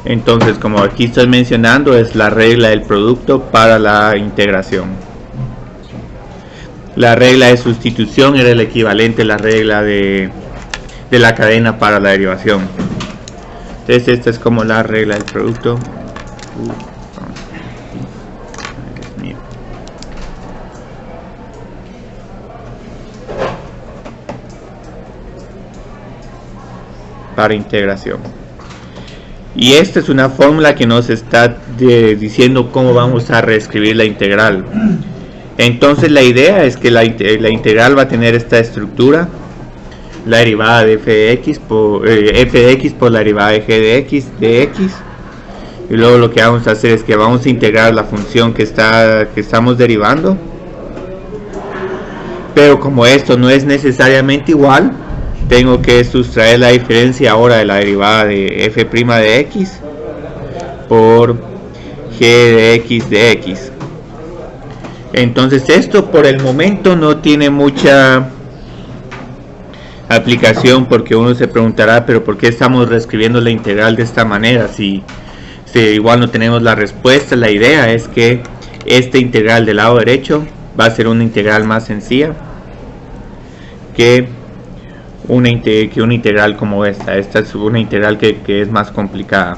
Entonces, como aquí estoy mencionando, es la regla del producto para la integración. La regla de sustitución era el equivalente a la regla de la cadena para la derivación. Entonces esta es como la regla del producto. Para integración. Y esta es una fórmula que nos está diciendo cómo vamos a reescribir la integral. Entonces la idea es que la integral va a tener esta estructura: la derivada de f de x por la derivada de g de x dx. Y luego lo que vamos a hacer es que vamos a integrar la función que estamos derivando. Pero como esto no es necesariamente igual, tengo que sustraer la diferencia ahora de la derivada de f' de x por g de x de x. Entonces esto por el momento no tiene mucha aplicación, porque uno se preguntará, pero ¿por qué estamos reescribiendo la integral de esta manera? Si igual no tenemos la respuesta. La idea es que esta integral del lado derecho va a ser una integral más sencilla que una integral como esta. Esta es una integral que es más complicada.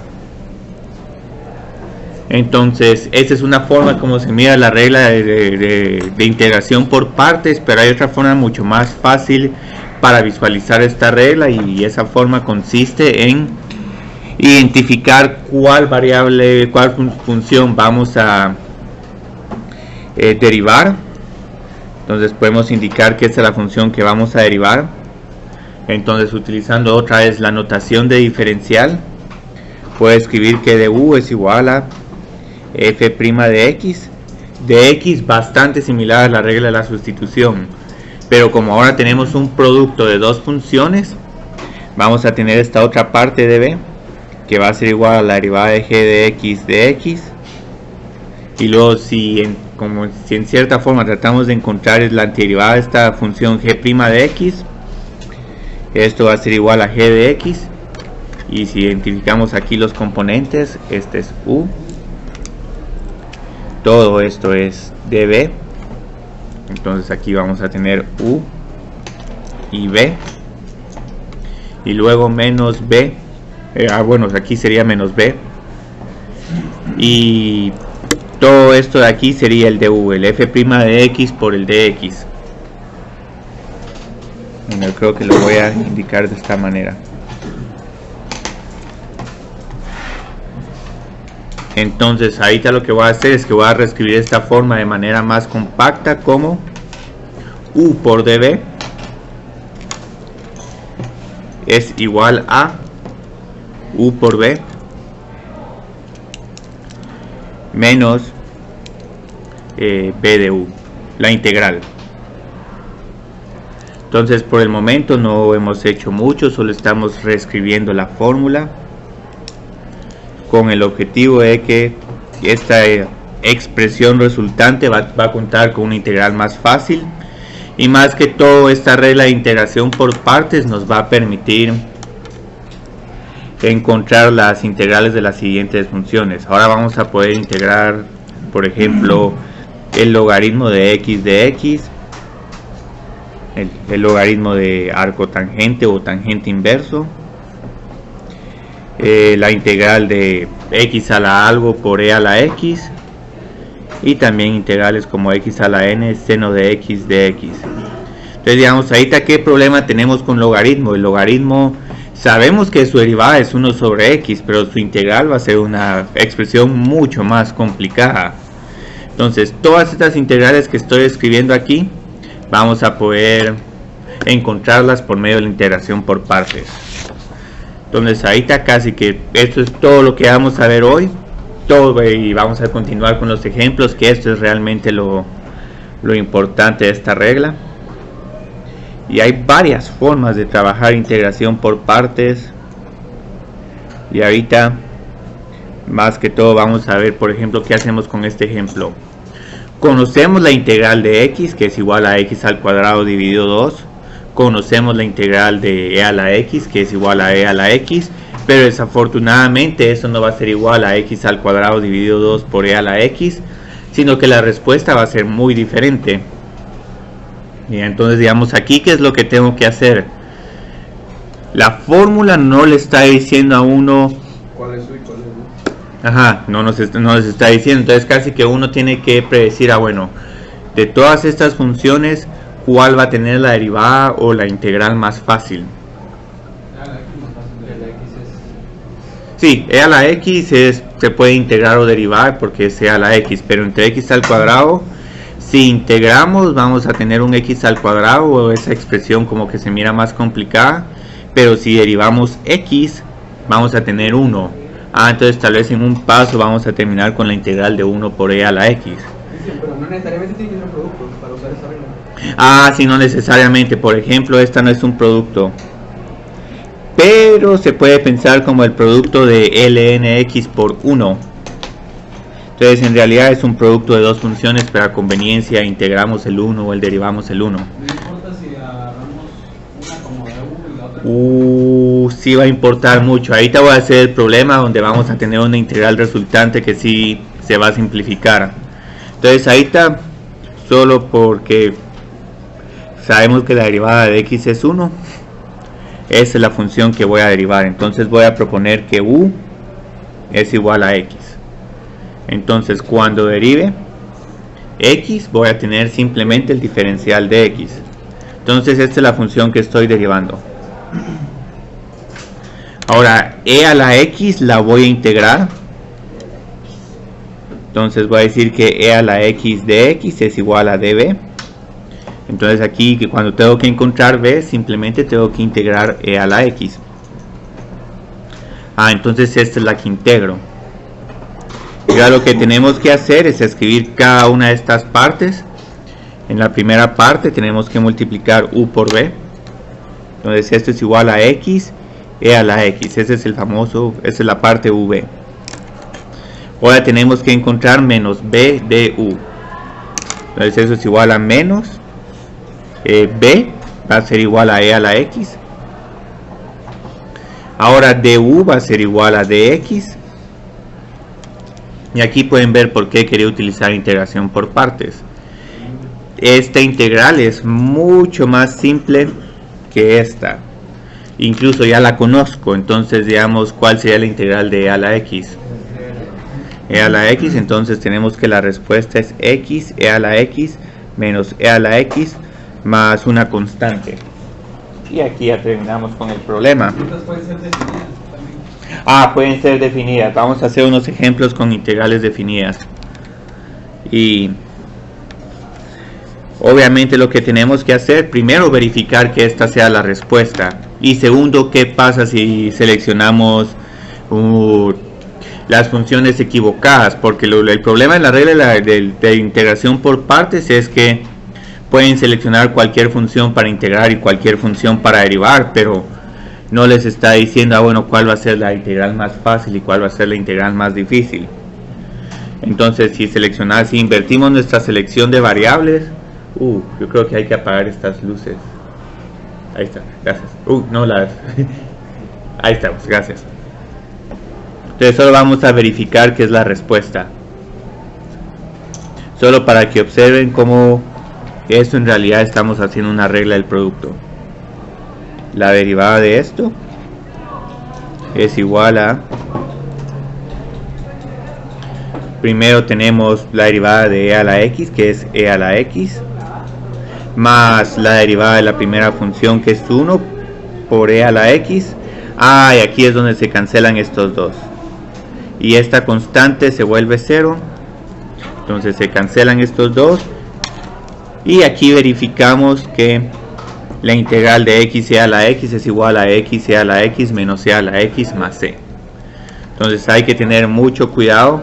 Entonces esta es una forma como se mira la regla de integración por partes, pero hay otra forma mucho más fácil para visualizar esta regla, y esa forma consiste en identificar cuál variable, cuál función vamos a derivar. Entonces podemos indicar que esta es la función que vamos a derivar. Entonces, utilizando otra vez la notación de diferencial, puedo escribir que de u es igual a f' de x, bastante similar a la regla de la sustitución. Pero como ahora tenemos un producto de dos funciones, vamos a tener esta otra parte de b, que va a ser igual a la derivada de g de x. Y luego si en cierta forma tratamos de encontrar la antiderivada de esta función g' de x, esto va a ser igual a g de x. Y si identificamos aquí los componentes, este es u, todo esto es db. Entonces aquí vamos a tener u y b, y luego menos b, bueno, aquí sería menos b, y todo esto de aquí sería el du, el f' de x por el dx. Bueno, creo que lo voy a indicar de esta manera. Entonces ahorita lo que voy a hacer es que voy a reescribir esta forma de manera más compacta como u por db es igual a u por b menos b de u, la integral. Entonces por el momento no hemos hecho mucho, solo estamos reescribiendo la fórmula con el objetivo de que esta expresión resultante va a contar con una integral más fácil, y más que todo esta regla de integración por partes nos va a permitir encontrar las integrales de las siguientes funciones. Ahora vamos a poder integrar, por ejemplo, el logaritmo de x de x, el logaritmo de arco tangente o tangente inverso, la integral de x a la algo por e a la x, y también integrales como x a la n seno de x de x. Entonces digamos, ahorita qué problema tenemos con logaritmo. El logaritmo sabemos que su derivada es 1 sobre x, pero su integral va a ser una expresión mucho más complicada. Entonces todas estas integrales que estoy escribiendo aquí vamos a poder encontrarlas por medio de la integración por partes. Entonces ahorita casi que esto es todo lo que vamos a ver hoy, y vamos a continuar con los ejemplos, que esto es realmente lo importante de esta regla. Y hay varias formas de trabajar integración por partes, y ahorita más que todo vamos a ver, por ejemplo, qué hacemos con este ejemplo. Conocemos la integral de x, que es igual a x al cuadrado dividido 2. Conocemos la integral de e a la x, que es igual a e a la x, pero desafortunadamente eso no va a ser igual a x al cuadrado dividido 2 por e a la x, sino que la respuesta va a ser muy diferente. Y entonces digamos aquí, ¿qué es lo que tengo que hacer? La fórmula no le está diciendo a uno ¿cuál es u y cuál es v? Ajá, no nos está diciendo. Entonces casi que uno tiene que predecir, bueno, de todas estas funciones, ¿cuál va a tener la derivada o la integral más fácil? Sí, e a la x se puede integrar o derivar porque es e a la x, pero entre x al cuadrado, si integramos vamos a tener un x al cuadrado, o esa expresión como que se mira más complicada, pero si derivamos x vamos a tener 1. Entonces tal vez en un paso vamos a terminar con la integral de 1 por e a la x. Sí, pero no necesariamente tiene que ser un producto para usar esa regla. Sí, no necesariamente. Por ejemplo, esta no es un producto, pero se puede pensar como el producto de lnx por 1. Entonces en realidad es un producto de dos funciones, pero a conveniencia integramos el 1 o el derivamos el 1. No importa si agarramos una como de u y la otra. Sí va a importar mucho. Ahí te voy a hacer el problema donde vamos a tener una integral resultante que sí se va a simplificar. Entonces ahí está, solo porque sabemos que la derivada de x es 1, esa es la función que voy a derivar. Entonces voy a proponer que u es igual a x. Entonces cuando derive x voy a tener simplemente el diferencial de x. Entonces esta es la función que estoy derivando. Ahora e a la x la voy a integrar. Entonces voy a decir que e a la x de x es igual a db. Entonces aquí que cuando tengo que encontrar b simplemente tengo que integrar e a la x. Entonces esta es la que integro. Y ahora lo que tenemos que hacer es escribir cada una de estas partes. En la primera parte tenemos que multiplicar u por b. Entonces esto es igual a x e a la x. Ese es el famoso, esa es la parte v. Ahora tenemos que encontrar menos b de u. Entonces eso es igual a menos b va a ser igual a e a la x. Ahora du va a ser igual a dx. Y aquí pueden ver por qué quería utilizar integración por partes. Esta integral es mucho más simple que esta. Incluso ya la conozco. Entonces digamos cuál sería la integral de e a la x. E a la x, entonces tenemos que la respuesta es x e a la x menos e a la x más una constante. Y aquí ya terminamos con el problema. Estas pueden ser definidas también. Pueden ser definidas. Vamos a hacer unos ejemplos con integrales definidas. Y obviamente lo que tenemos que hacer, primero verificar que esta sea la respuesta. Y segundo, ¿qué pasa si seleccionamos las funciones equivocadas? Porque el problema en la regla de integración por partes es que pueden seleccionar cualquier función para integrar y cualquier función para derivar, pero no les está diciendo bueno, cuál va a ser la integral más fácil y cuál va a ser la integral más difícil. Entonces si invertimos nuestra selección de variables, yo creo que hay que apagar estas luces. Ahí está, gracias. Ahí estamos, gracias. Entonces solo vamos a verificar qué es la respuesta, solo para que observen cómo esto en realidad estamos haciendo una regla del producto. La derivada de esto es igual a, primero tenemos la derivada de e a la x, que es e a la x, más la derivada de la primera función, que es 1 por e a la x. Y aquí es donde se cancelan estos dos y esta constante se vuelve 0, entonces se cancelan estos dos. Y aquí verificamos que la integral de x e a la x es igual a x e a la x menos e a la x más c. Entonces hay que tener mucho cuidado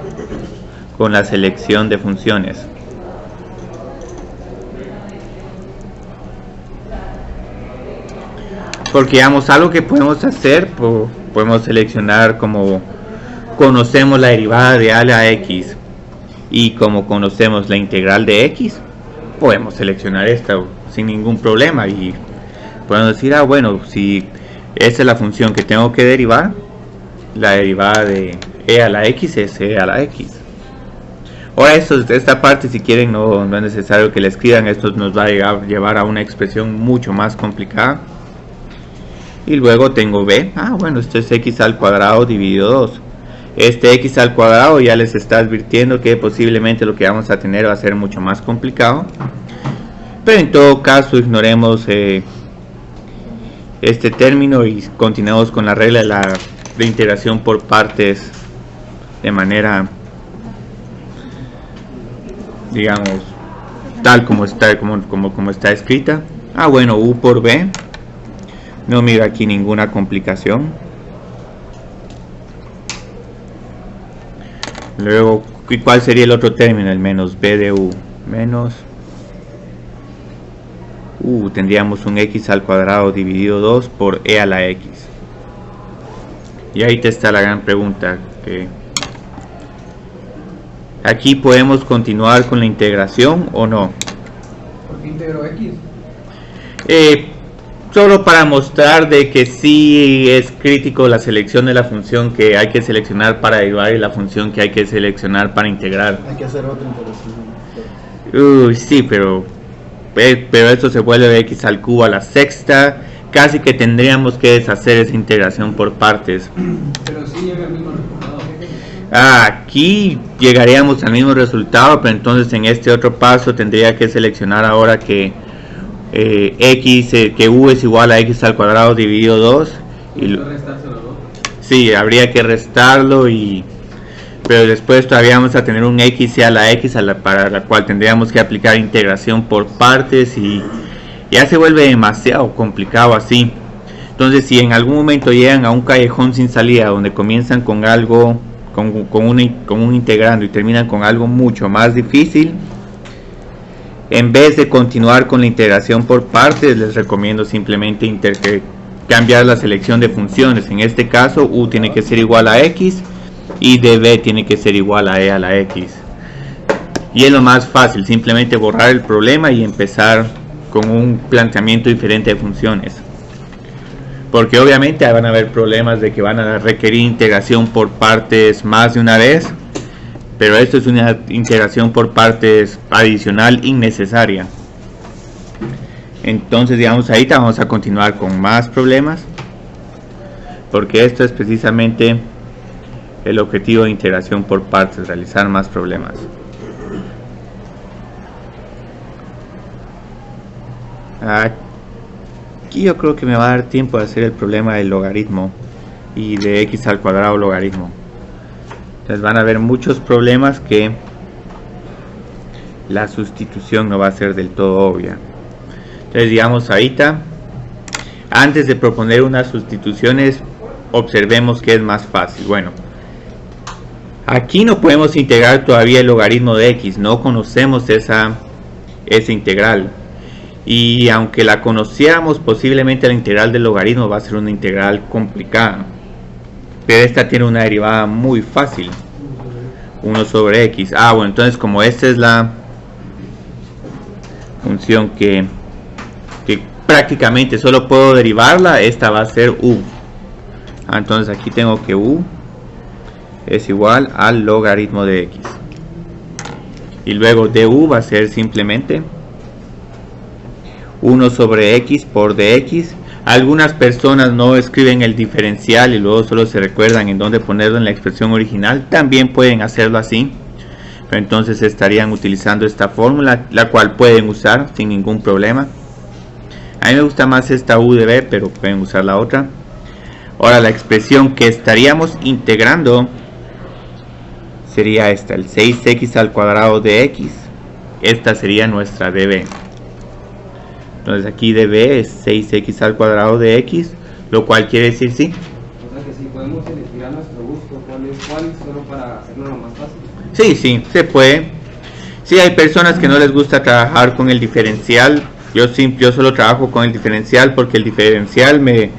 con la selección de funciones. Porque digamos, algo que podemos hacer, podemos seleccionar como conocemos la derivada de a la x y como conocemos la integral de x, podemos seleccionar esta sin ningún problema y podemos decir, bueno, si esta es la función que tengo que derivar, la derivada de e a la x es e a la x. Ahora esta parte, si quieren, no es necesario que la escriban. Esto nos va a llevar a una expresión mucho más complicada. Y luego tengo b. Bueno, esto es x al cuadrado dividido 2. Este x al cuadrado ya les está advirtiendo que posiblemente lo que vamos a tener va a ser mucho más complicado. Pero en todo caso ignoremos este término y continuemos con la regla de integración por partes de manera, digamos, tal como está escrita. Bueno, u por b. No miro aquí ninguna complicación. Luego, ¿cuál sería el otro término? El menos b de u. Menos tendríamos un x al cuadrado dividido 2 por e a la x. Y ahí está la gran pregunta, que aquí podemos continuar con la integración o no. ¿Por qué integro x? Solo para mostrar de que sí es crítico la selección de la función que hay que seleccionar para derivar y la función que hay que seleccionar para integrar. Hay que hacer otra integración. Sí, pero esto se vuelve x al cubo a la sexta. Casi que tendríamos que deshacer esa integración por partes. Pero sí llega al mismo resultado. Aquí llegaríamos al mismo resultado, pero entonces en este otro paso tendría que seleccionar ahora que que u es igual a x al cuadrado dividido 2. Sí, habría que restarlo, pero después todavía vamos a tener un x a la x para la cual tendríamos que aplicar integración por partes y ya se vuelve demasiado complicado así. Entonces, si en algún momento llegan a un callejón sin salida donde comienzan con algo, con un integrando y terminan con algo mucho más difícil, en vez de continuar con la integración por partes, les recomiendo simplemente cambiar la selección de funciones. En este caso, u tiene que ser igual a x y db tiene que ser igual a e a la x. Y es lo más fácil, simplemente borrar el problema y empezar con un planteamiento diferente de funciones. Porque obviamente van a haber problemas de que van a requerir integración por partes más de una vez, pero esto es una integración por partes adicional innecesaria. Entonces, digamos, ahí vamos a continuar con más problemas, porque esto es precisamente el objetivo de integración por partes, realizar más problemas. Aquí yo creo que me va a dar tiempo de hacer el problema del logaritmo y de x al cuadrado logaritmo. Entonces van a haber muchos problemas que la sustitución no va a ser del todo obvia. Entonces, digamos, ahorita, antes de proponer unas sustituciones, observemos que es más fácil. Bueno, aquí no podemos integrar todavía el logaritmo de x, no conocemos esa integral. Y aunque la conociéramos, posiblemente la integral del logaritmo va a ser una integral complicada. Pero esta tiene una derivada muy fácil, 1 sobre x. Bueno, entonces como esta es la función que prácticamente solo puedo derivarla, esta va a ser u. Entonces aquí tengo que u es igual al logaritmo de x. Y luego du va a ser simplemente 1 sobre x por dx. Algunas personas no escriben el diferencial y luego solo se recuerdan en dónde ponerlo en la expresión original. También pueden hacerlo así, pero entonces estarían utilizando esta fórmula, la cual pueden usar sin ningún problema. A mí me gusta más esta u de b, pero pueden usar la otra. Ahora la expresión que estaríamos integrando sería esta, el 6x al cuadrado de x. Esta sería nuestra db. Entonces aquí db es 6x al cuadrado de x, lo cual quiere decir sí. O sea que sí, podemos elegir a nuestro gusto cuál es cuál, solo para hacerlo lo más fácil. Sí, se puede. Sí, hay personas que no les gusta trabajar con el diferencial. Yo solo trabajo con el diferencial porque el diferencial me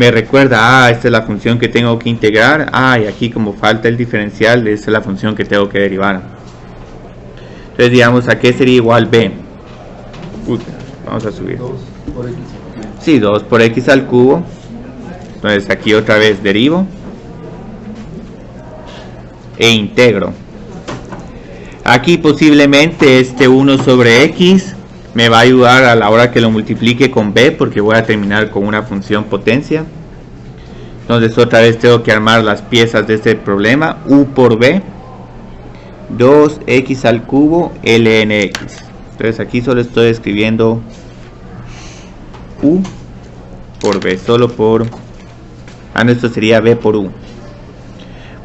recuerda, esta es la función que tengo que integrar. Y aquí como falta el diferencial, esta es la función que tengo que derivar. Entonces digamos, ¿a qué sería igual b? Vamos a subir. 2 por x. Sí, 2 por x al cubo. Entonces aquí otra vez derivo. e integro. Aquí posiblemente este 1 sobre x me va a ayudar a la hora que lo multiplique con b, porque voy a terminar con una función potencia. Entonces otra vez tengo que armar las piezas de este problema. U por b, 2x al cubo ln x. Entonces aquí solo estoy escribiendo u por b, solo por... esto sería b por u.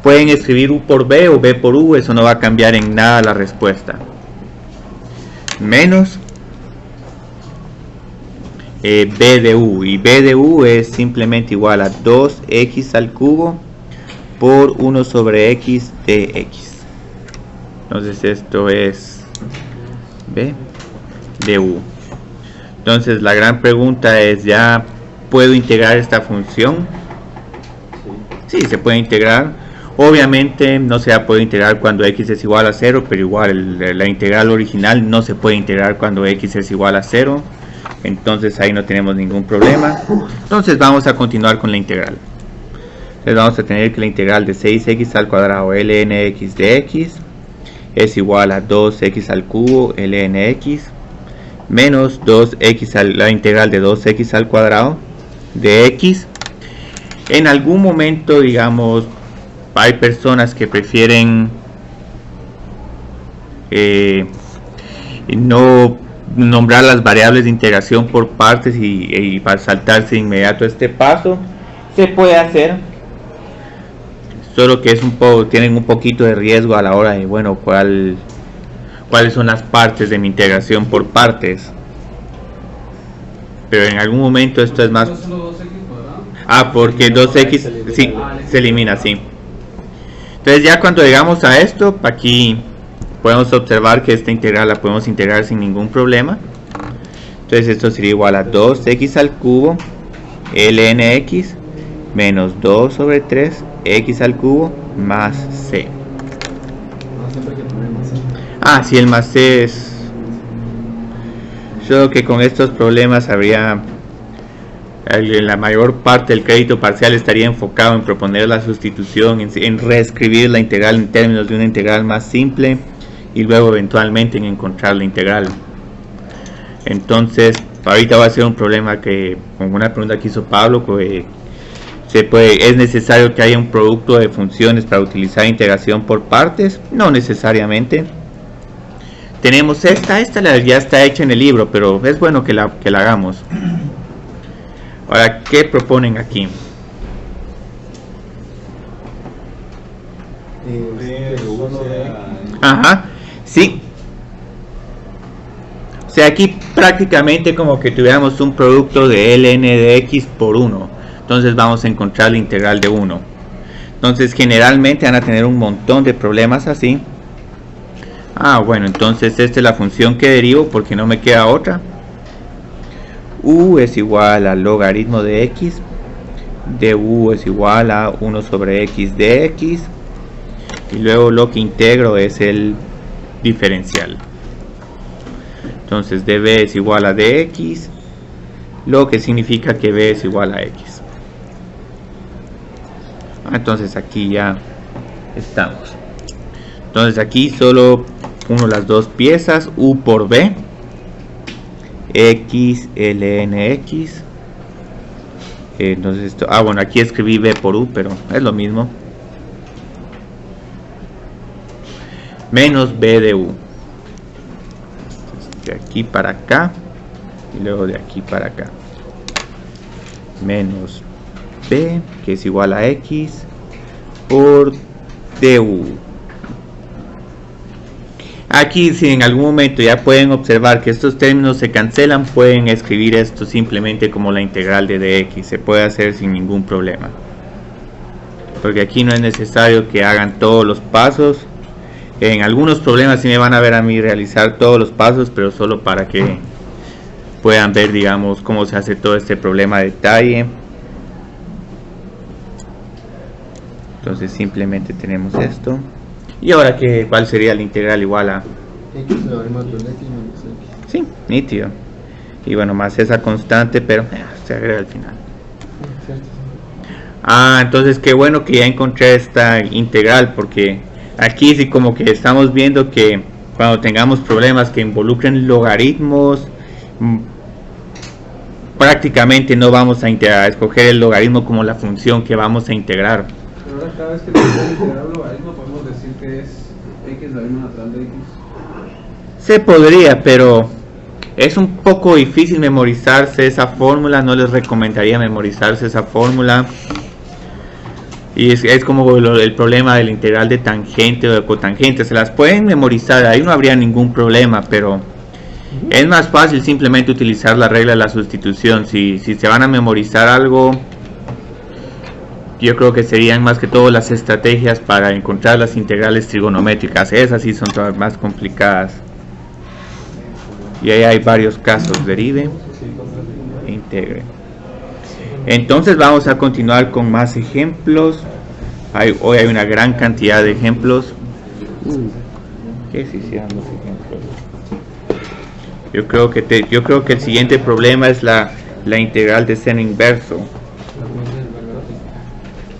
Pueden escribir u por b o b por u, eso no va a cambiar en nada la respuesta. Menos b de u, y b de u es simplemente igual a 2x al cubo por 1 sobre x de x. Entonces esto es b de u. Entonces la gran pregunta es, ¿ya puedo integrar esta función? Sí, se puede integrar. Obviamente no se va a poder integrar cuando x es igual a 0, pero igual la integral original no se puede integrar cuando x es igual a 0. Entonces ahí no tenemos ningún problema. Entonces vamos a continuar con la integral. Entonces vamos a tener que la integral de 6x al cuadrado ln x de x es igual a 2x al cubo ln x menos 2x la integral de 2x al cuadrado de x. En algún momento, digamos, hay personas que prefieren no nombrar las variables de integración por partes y para saltarse de inmediato este paso. Se puede hacer, solo que es tienen un poquito de riesgo a la hora de, bueno, cuáles son las partes de mi integración por partes. Pero en algún momento esto es más... porque 2x sí, se elimina, sí. Entonces ya cuando llegamos a esto, aquí podemos observar que esta integral la podemos integrar sin ningún problema. Entonces esto sería igual a 2x al cubo ln x menos 2 sobre 3 x al cubo más c. Sí, el más c es... Solo que con estos problemas habría... La mayor parte del crédito parcial estaría enfocado en proponer la sustitución, en reescribir la integral en términos de una integral más simple y luego eventualmente en encontrar la integral. Entonces ahorita va a ser un problema que, con una pregunta que hizo Pablo, que es necesario que haya un producto de funciones para utilizar integración por partes. No necesariamente. Tenemos esta ya está hecha en el libro, pero es bueno que la hagamos. Ahora, ¿qué proponen aquí? Sí. O sea, aquí prácticamente como que tuviéramos un producto de ln de x por 1. Entonces vamos a encontrar la integral de 1. Entonces generalmente van a tener un montón de problemas así. Bueno, entonces esta es la función que derivo porque no me queda otra. U es igual al logaritmo de x, de u es igual a 1 sobre x de x, y luego lo que integro es el diferencial. Entonces db es igual a dx, lo que significa que b es igual a x. Entonces aquí ya estamos. Entonces aquí solo uno las dos piezas, u por b, x ln x. Entonces esto, bueno, aquí escribí b por u, pero es lo mismo, menos b de u. Entonces, de aquí para acá y luego de aquí para acá, menos b, que es igual a x por du. Aquí, si en algún momento ya pueden observar que estos términos se cancelan, pueden escribir esto simplemente como la integral de dx. Se puede hacer sin ningún problema, porque aquí no es necesario que hagan todos los pasos. En algunos problemas sí me van a ver a mí realizar todos los pasos, pero solo para que puedan ver, digamos, cómo se hace todo este problema a detalle. Entonces simplemente tenemos esto. Y ahora, ¿cuál sería la integral igual a? X logaritmo de x menos x. Sí, nítido. Y bueno, más esa constante, pero se agrega al final. Entonces qué bueno que ya encontré esta integral, porque Aquí sí como que estamos viendo que cuando tengamos problemas que involucren logaritmos, prácticamente no vamos a escoger el logaritmo como la función que vamos a integrar. Pero ahora cada vez que tenemos que integrar un logaritmo podemos decir que es x logaritmo natural de x. Se podría, pero es un poco difícil memorizarse esa fórmula, no les recomendaría memorizarse esa fórmula. Y es como el problema del integral de tangente o de cotangente, se las pueden memorizar, ahí no habría ningún problema, pero es más fácil simplemente utilizar la regla de la sustitución. Si se van a memorizar algo, yo creo que serían más que todo las estrategias para encontrar las integrales trigonométricas, esas sí son todas más complicadas. Y ahí hay varios casos, derive e integre. Entonces vamos a continuar con más ejemplos. Hoy hay una gran cantidad de ejemplos. ¿Qué se hicieron los ejemplos? Yo creo que el siguiente problema es la integral de seno inverso.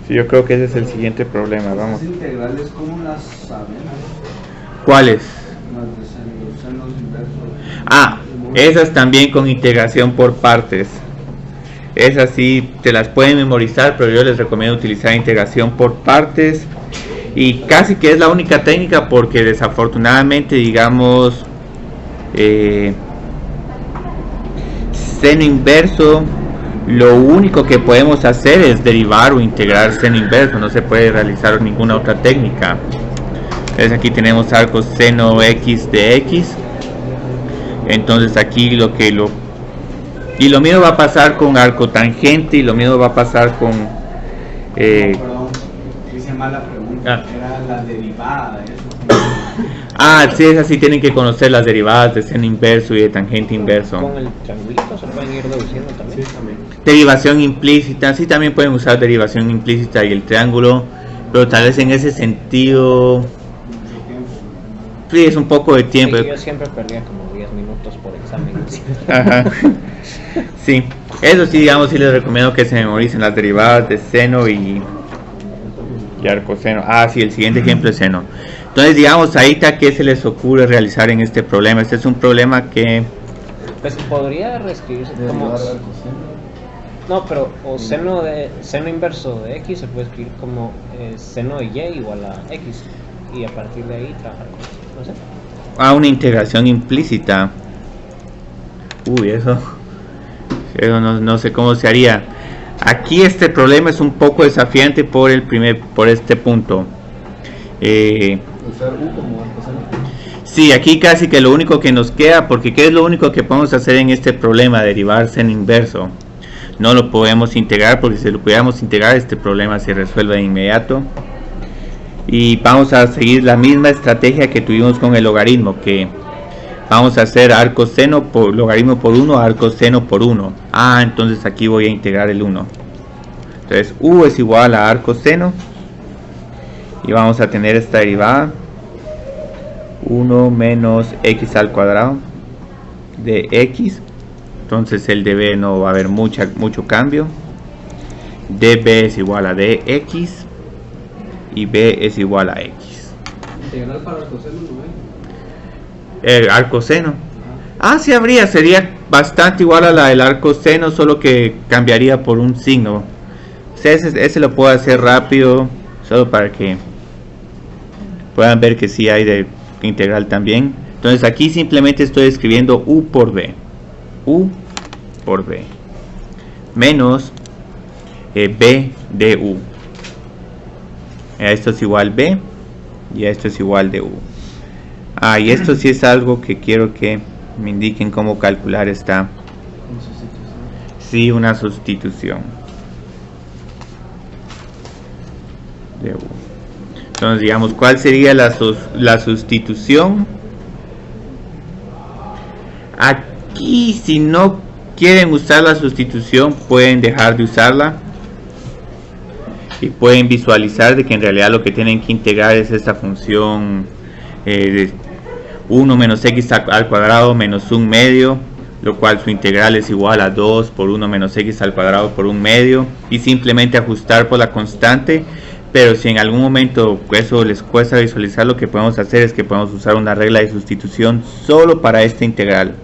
Sí, yo creo que ese es el siguiente problema. Vamos. Las integrales, ¿cómo las saben? ¿Cuáles? Las de los senos inversos. Ah, esas también con integración por partes. Esas sí te las pueden memorizar, pero yo les recomiendo utilizar integración por partes. Y casi que es la única técnica porque desafortunadamente, digamos, seno inverso, lo único que podemos hacer es derivar o integrar seno inverso, no se puede realizar ninguna otra técnica. Entonces aquí tenemos arco seno x de x. Entonces aquí lo mismo va a pasar con arco tangente y lo mismo va a pasar con Perdón, hice mala pregunta. Era la derivada, eso. sí, es así, tienen que conocer las derivadas de seno inverso y de tangente inverso. Con el triangulito se pueden ir deduciendo también. Sí, también. Derivación implícita, sí, también pueden usar derivación implícita y el triángulo, pero tal vez en ese sentido sí es un poco de tiempo. Sí, yo siempre perdía como 10 minutos por examen. Ajá. Sí, eso sí, digamos, sí les recomiendo que se memoricen las derivadas de seno y arcoseno. Sí, el siguiente ejemplo es seno. Entonces, digamos, ahorita, ¿qué se les ocurre realizar en este problema? Este es un problema que... Pues podría reescribirse como... No, pero seno inverso de x se puede escribir como seno de y igual a x. Y a partir de ahí trabajar con eso, no sé. Una integración implícita. Eso no sé cómo se haría. Aquí este problema es un poco desafiante por este punto. Usar U como arcoseno. Sí, aquí casi que lo único que nos queda, porque ¿qué es lo único que podemos hacer en este problema? Derivar seno inverso. No lo podemos integrar porque si lo pudiéramos integrar este problema se resuelve de inmediato. Y vamos a seguir la misma estrategia que tuvimos con el logaritmo, que vamos a hacer arco seno por logaritmo por 1, arco seno por 1. Entonces aquí voy a integrar el 1. Entonces U es igual a arco seno. Y vamos a tener esta derivada. 1 menos x al cuadrado de x. Entonces el db no va a haber mucho cambio. db es igual a dx. Y b es igual a x. Integral para arcoseno no hay. El arcoseno. Sí habría, sería bastante igual a la del arcoseno, solo que cambiaría por un signo. Ese lo puedo hacer rápido, solo para que puedan ver que sí hay de integral también. Entonces aquí simplemente estoy escribiendo u por b. U por b. Menos b de u. Esto es igual b y esto es igual de u. Y esto sí es algo que quiero que me indiquen cómo calcular esta. Sí, una sustitución de u. Entonces digamos, ¿cuál sería la sustitución? Aquí, si no quieren usar la sustitución, pueden dejar de usarla y pueden visualizar de que en realidad lo que tienen que integrar es esta función 1 menos x al cuadrado menos 1 medio, lo cual su integral es igual a 2 por 1 menos x al cuadrado por 1 medio, y simplemente ajustar por la constante. Pero si en algún momento eso les cuesta visualizar, lo que podemos hacer es que podemos usar una regla de sustitución solo para esta integral.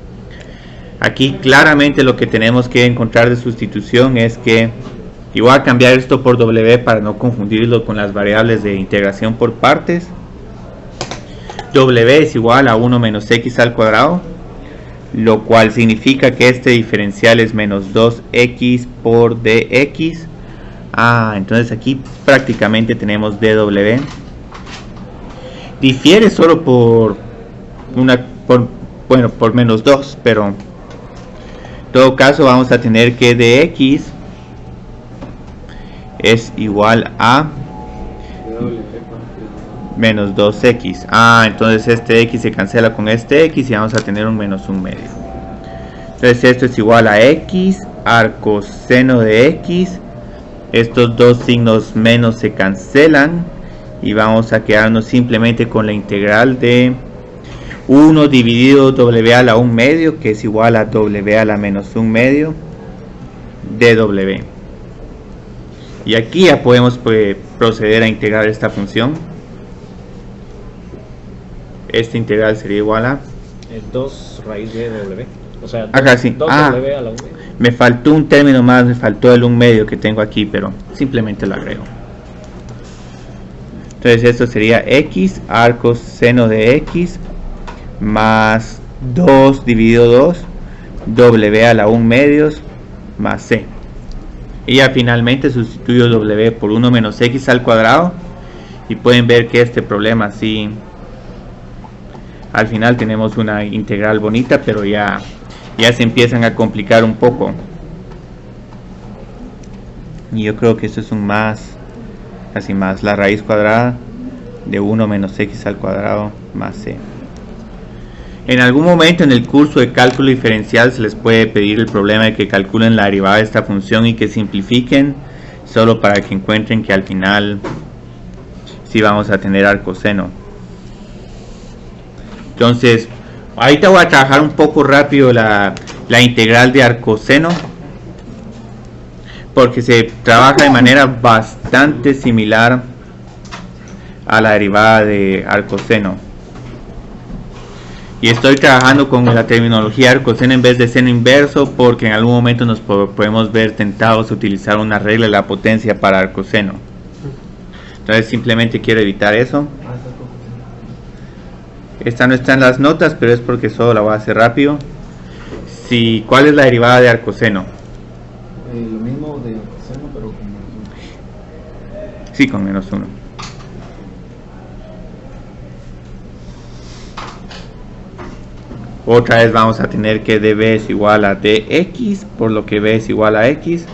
Aquí claramente lo que tenemos que encontrar de sustitución es que, y voy a cambiar esto por W para no confundirlo con las variables de integración por partes. W es igual a 1 menos x al cuadrado, lo cual significa que este diferencial es menos 2x por dx. Entonces aquí prácticamente tenemos dw. Difiere solo por menos 2, pero en todo caso vamos a tener que dx es igual a menos 2x. Entonces este x se cancela con este x y vamos a tener un menos 1 medio. Entonces esto es igual a x arcoseno de x. Estos dos signos menos se cancelan y vamos a quedarnos simplemente con la integral de 1 dividido w a la 1 medio, que es igual a w a la menos 1 medio de w. Y aquí ya podemos proceder a integrar esta función. Esta integral sería igual a 2 raíz de w. O sea, acá sí. 2 w a la 1 medio. Me faltó un término más, me faltó el 1 medio que tengo aquí, pero simplemente lo agrego. Entonces esto sería x arcoseno de x más 2 dividido 2 w a la 1 medios más c. Y ya finalmente sustituyo w por 1 menos x al cuadrado y pueden ver que este problema sí, al final tenemos una integral bonita, pero ya se empiezan a complicar un poco. Y yo creo que esto es un casi más la raíz cuadrada de 1 menos x al cuadrado más c. En algún momento en el curso de cálculo diferencial se les puede pedir el problema de que calculen la derivada de esta función y que simplifiquen, solo para que encuentren que al final sí vamos a tener arcoseno. Entonces ahorita voy a trabajar un poco rápido la integral de arcoseno, porque se trabaja de manera bastante similar a la derivada de arcoseno. Y estoy trabajando con la terminología arcoseno en vez de seno inverso, porque en algún momento nos podemos ver tentados a utilizar una regla de la potencia para arcoseno. Entonces simplemente quiero evitar eso. Esta no está en las notas, pero es porque solo la voy a hacer rápido. ¿Cuál es la derivada de arcoseno? Lo mismo de arcoseno, pero con menos 1. Sí, con menos 1. Otra vez vamos a tener que db es igual a dx, por lo que b es igual a x.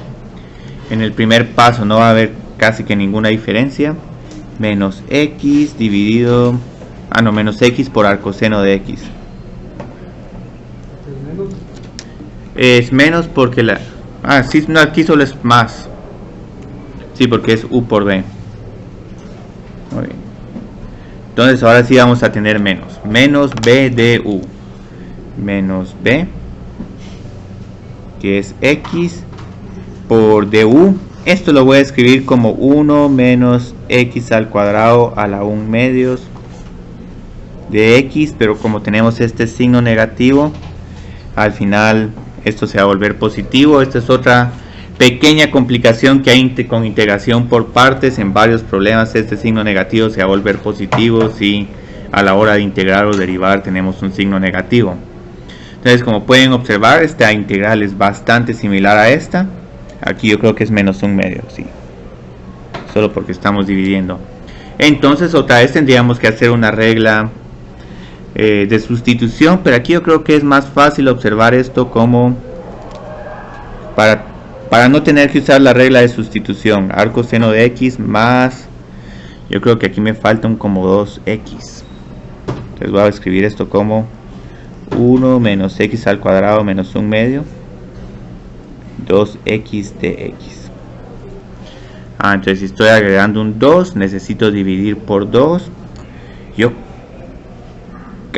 En el primer paso no va a haber casi que ninguna diferencia. Menos x dividido... menos x por arcoseno de x. Es menos porque sí, no, aquí solo es más. Sí, porque es u por b. Muy bien. Entonces ahora sí vamos a tener menos b de u. Menos b, que es x, por du. Esto lo voy a escribir como 1 menos x al cuadrado a la 1 medios de x, pero como tenemos este signo negativo, al final esto se va a volver positivo. Esta es otra pequeña complicación que hay con integración por partes. En varios problemas este signo negativo se va a volver positivo si a la hora de integrar o derivar tenemos un signo negativo. Entonces, como pueden observar, esta integral es bastante similar a esta. Aquí yo creo que es menos 1 medio, sí, solo porque estamos dividiendo. Entonces otra vez tendríamos que hacer una regla de sustitución, pero aquí yo creo que es más fácil observar esto como para no tener que usar la regla de sustitución. Arcoseno de x más, yo creo que aquí me falta un como 2x. Entonces voy a escribir esto como 1 menos x al cuadrado menos 1 medio 2x de x. Entonces si estoy agregando un 2 necesito dividir por 2.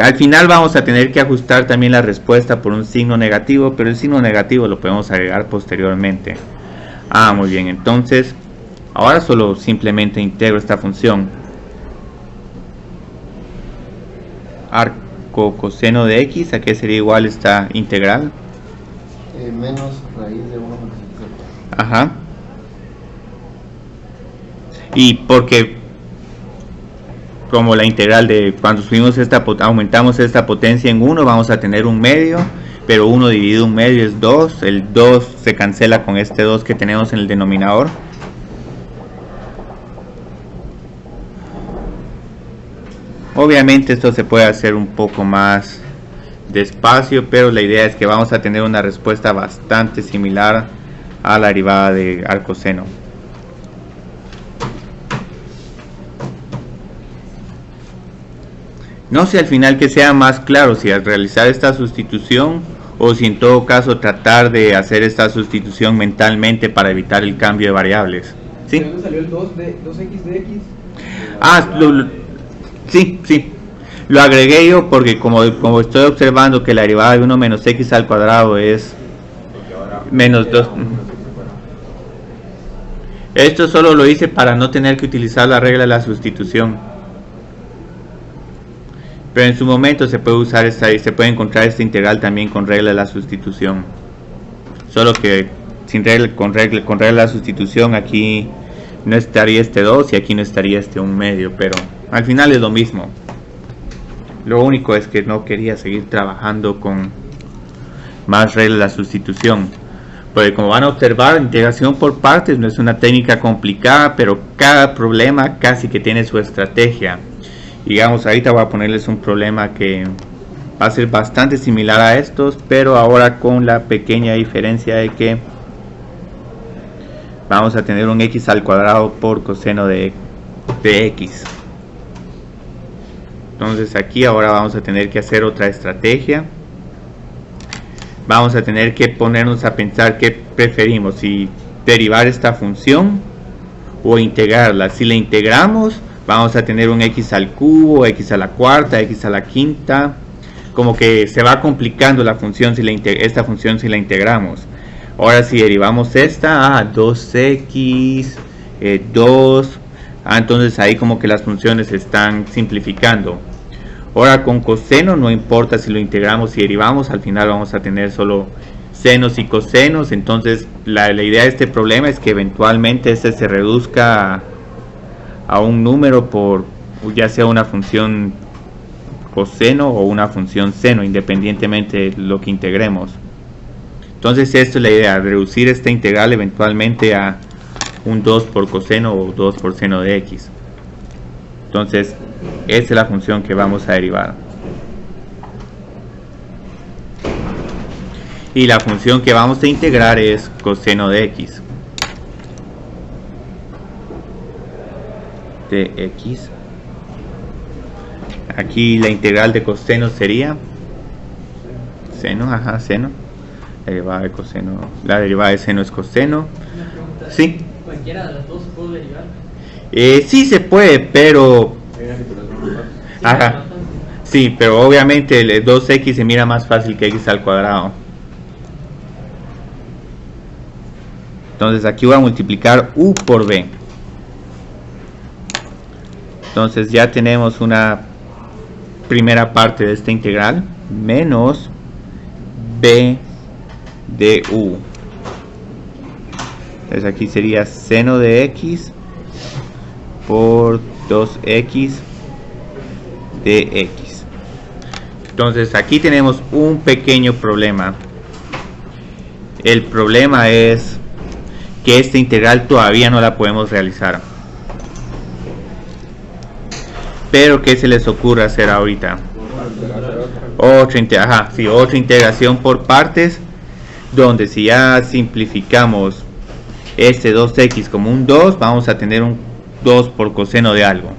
Al final vamos a tener que ajustar también la respuesta por un signo negativo, pero el signo negativo lo podemos agregar posteriormente. Muy bien, entonces Ahora solo simplemente integro esta función. Arco coseno de x, ¿a qué sería igual esta integral? Menos raíz de 1 menos x al cuadrado. Ajá. Y porque como la integral de cuando subimos aumentamos esta potencia en 1, vamos a tener un medio, pero 1 dividido un medio es 2, el 2 se cancela con este 2 que tenemos en el denominador. Obviamente esto se puede hacer un poco más despacio, pero la idea es que vamos a tener una respuesta bastante similar a la derivada de arcoseno. No sé al final que sea más claro si al realizar esta sustitución o si en todo caso tratar de hacer esta sustitución mentalmente para evitar el cambio de variables. ¿Sí? ¿De dónde salió el 2x de x? Sí. Lo agregué yo porque como estoy observando que la derivada de 1 menos x al cuadrado es menos 2. Esto solo lo hice para no tener que utilizar la regla de la sustitución. Pero en su momento se puede usar se puede encontrar esta integral también con regla de la sustitución. Solo que sin con regla de la sustitución aquí no estaría este 2 y aquí no estaría este 1 medio, pero al final es lo mismo. Lo único es que no quería seguir trabajando con más regla de la sustitución. Porque como van a observar, integración por partes no es una técnica complicada, pero cada problema casi que tiene su estrategia. Digamos, ahorita voy a ponerles un problema que va a ser bastante similar a estos, pero ahora con la pequeña diferencia de que vamos a tener un x al cuadrado por coseno de x. Entonces aquí ahora vamos a tener que hacer otra estrategia. Vamos a tener que ponernos a pensar qué preferimos, si derivar esta función o integrarla. Si la integramos, vamos a tener un x al cubo, x a la cuarta, x a la quinta. Como que se va complicando la función esta función si la integramos. Ahora si derivamos esta, 2x, 2, entonces ahí como que las funciones se están simplificando. Ahora con coseno no importa si lo integramos y derivamos, al final vamos a tener solo senos y cosenos. Entonces la idea de este problema es que eventualmente este se reduzca a un número por ya sea una función coseno o una función seno, independientemente de lo que integremos. Entonces esto es la idea, reducir esta integral eventualmente a un 2 por coseno o 2 por seno de x. Entonces esa es la función que vamos a derivar. Y la función que vamos a integrar es coseno de x. De x. Aquí la integral de coseno sería seno, seno. La derivada de coseno, la derivada de seno es coseno. Sí. ¿Cualquiera de las dos puedo derivar? Sí se puede, pero sí, pero obviamente el 2x se mira más fácil que x al cuadrado. Entonces aquí voy a multiplicar u por b. Entonces ya tenemos una primera parte de esta integral menos b de u. Entonces aquí sería seno de x por 2x de x. Entonces aquí tenemos un pequeño problema. El problema es que esta integral todavía no la podemos realizar. Pero ¿qué se les ocurre hacer ahorita? Otra integración por partes, donde si ya simplificamos este 2x como un 2, vamos a tener un 2 por coseno de algo.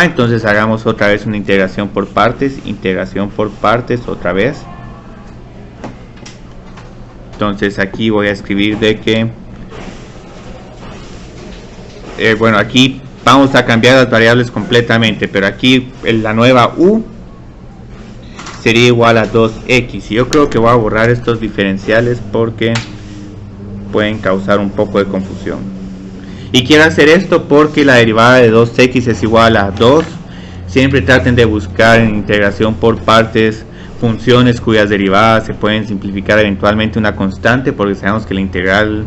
Entonces hagamos otra vez una integración por partes otra vez. Entonces aquí voy a escribir de que bueno, aquí vamos a cambiar las variables completamente, pero aquí la nueva u sería igual a 2x. Y yo creo que voy a borrar estos diferenciales porque pueden causar un poco de confusión. Y quiero hacer esto porque la derivada de 2x es igual a 2. Siempre traten de buscar en integración por partes funciones cuyas derivadas se pueden simplificar eventualmente una constante, porque sabemos que la integral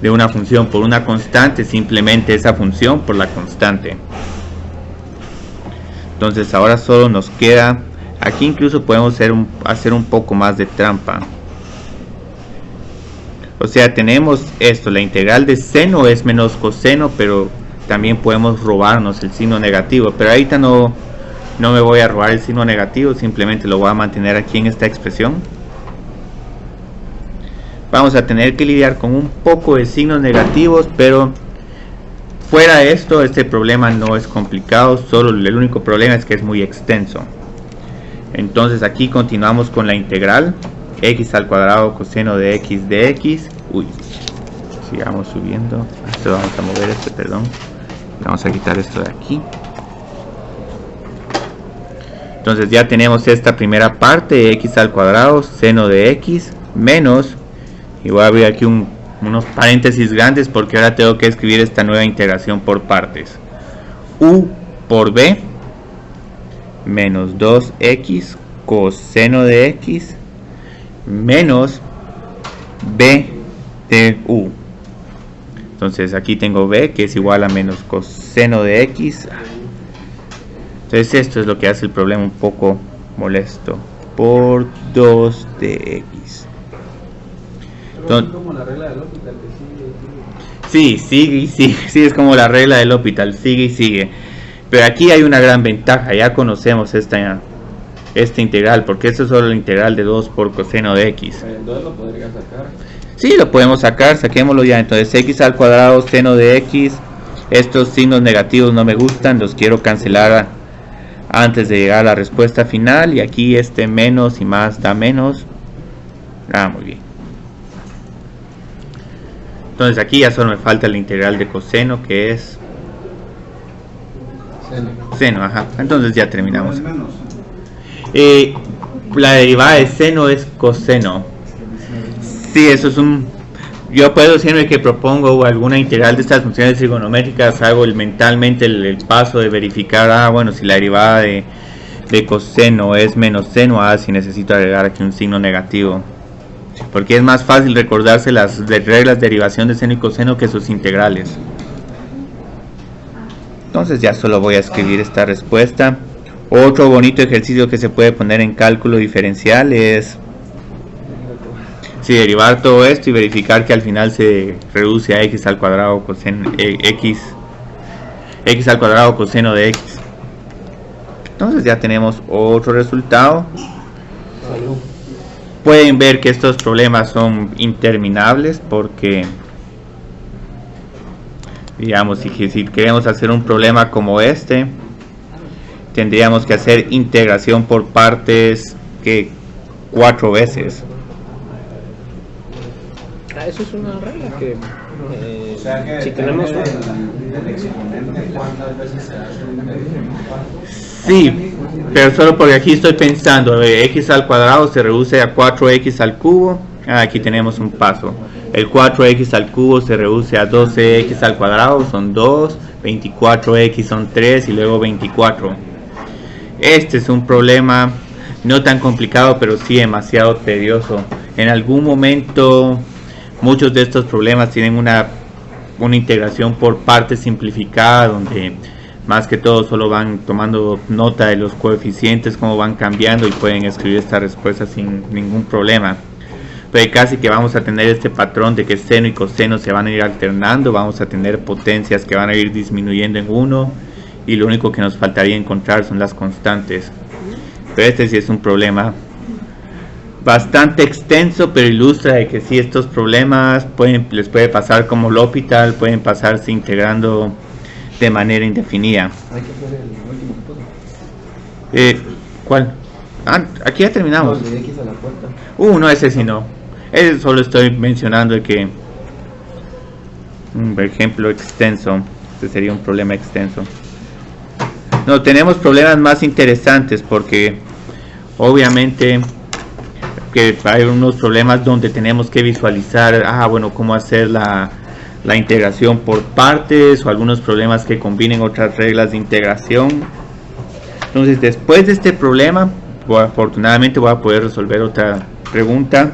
de una función por una constante es simplemente esa función por la constante. Entonces ahora solo nos queda, aquí incluso podemos hacer un poco más de trampa. O sea, tenemos esto, la integral de seno es menos coseno, pero también podemos robarnos el signo negativo. Pero ahorita no me voy a robar el signo negativo, simplemente lo voy a mantener aquí en esta expresión. Vamos a tener que lidiar con un poco de signos negativos, pero fuera de esto, este problema no es complicado, solo el único problema es que es muy extenso. Entonces aquí continuamos con la integral x al cuadrado coseno de x de x. Uy, sigamos subiendo. Esto vamos a mover perdón. Vamos a quitar esto de aquí. Entonces ya tenemos esta primera parte, x al cuadrado seno de x menos, y voy a abrir aquí unos paréntesis grandes porque ahora tengo que escribir esta nueva integración por partes. U por b menos 2x coseno de x menos b de u. Entonces aquí tengo b que es igual a menos coseno de x. Entonces esto es lo que hace el problema un poco molesto. Por 2 de x. Entonces, es como la regla del L'Hopital que sí, sigue y sigue. Sí, es como la regla del L'Hopital, sigue y sigue. Pero aquí hay una gran ventaja. Ya conocemos esta integral, porque esto es solo la integral de 2 por coseno de x. Entonces lo podría sacar. Sí, lo podemos sacar, saquémoslo ya. Entonces x al cuadrado seno de x. Estos signos negativos no me gustan, los quiero cancelar antes de llegar a la respuesta final. Y aquí este menos y más da menos. Muy bien. Entonces aquí ya solo me falta la integral de coseno, que es seno, ajá. Entonces ya terminamos. La derivada de seno es coseno. Sí, eso es yo puedo siempre que propongo alguna integral de estas funciones trigonométricas, hago mentalmente el paso de verificar, bueno, si la derivada de coseno es menos seno, si necesito agregar aquí un signo negativo. Porque es más fácil recordarse las reglas de derivación de seno y coseno que sus integrales. Entonces ya solo voy a escribir esta respuesta. Otro bonito ejercicio que se puede poner en cálculo diferencial es derivar todo esto y verificar que al final se reduce a x al cuadrado coseno x al cuadrado coseno de x. Entonces ya tenemos otro resultado. Pueden ver que estos problemas son interminables porque, digamos, si queremos hacer un problema como este, tendríamos que hacer integración por partes que 4 veces. Eso es una regla que, si tenemos el exponente, ¿cuántas veces se hace una integración? Sí, pero solo porque aquí estoy pensando, x al cuadrado se reduce a 4x al cubo. Aquí tenemos un paso. El 4x al cubo se reduce a 12x al cuadrado, son 2, 24x son 3 y luego 24. Este es un problema no tan complicado, pero sí demasiado tedioso. En algún momento muchos de estos problemas tienen una integración por partes simplificada, donde más que todo solo van tomando nota de los coeficientes, cómo van cambiando, y pueden escribir esta respuesta sin ningún problema. Pero casi que vamos a tener este patrón de que seno y coseno se van a ir alternando, vamos a tener potencias que van a ir disminuyendo en uno, y lo único que nos faltaría encontrar son las constantes. Pero este sí es un problema bastante extenso, pero ilustra de que sí, estos problemas les puede pasar como L'Hopital, pueden pasarse integrando de manera indefinida. Hay que hacer el último punto. ¿Cuál? Aquí ya terminamos. No, de x a la puerta. No, ese sí no. Ese solo estoy mencionando de que un ejemplo extenso. Este sería un problema extenso. No, tenemos problemas más interesantes porque obviamente que hay unos problemas donde tenemos que visualizar, bueno, cómo hacer la la integración por partes o algunos problemas que combinen otras reglas de integración. Entonces, después de este problema, afortunadamente voy a poder resolver otra pregunta.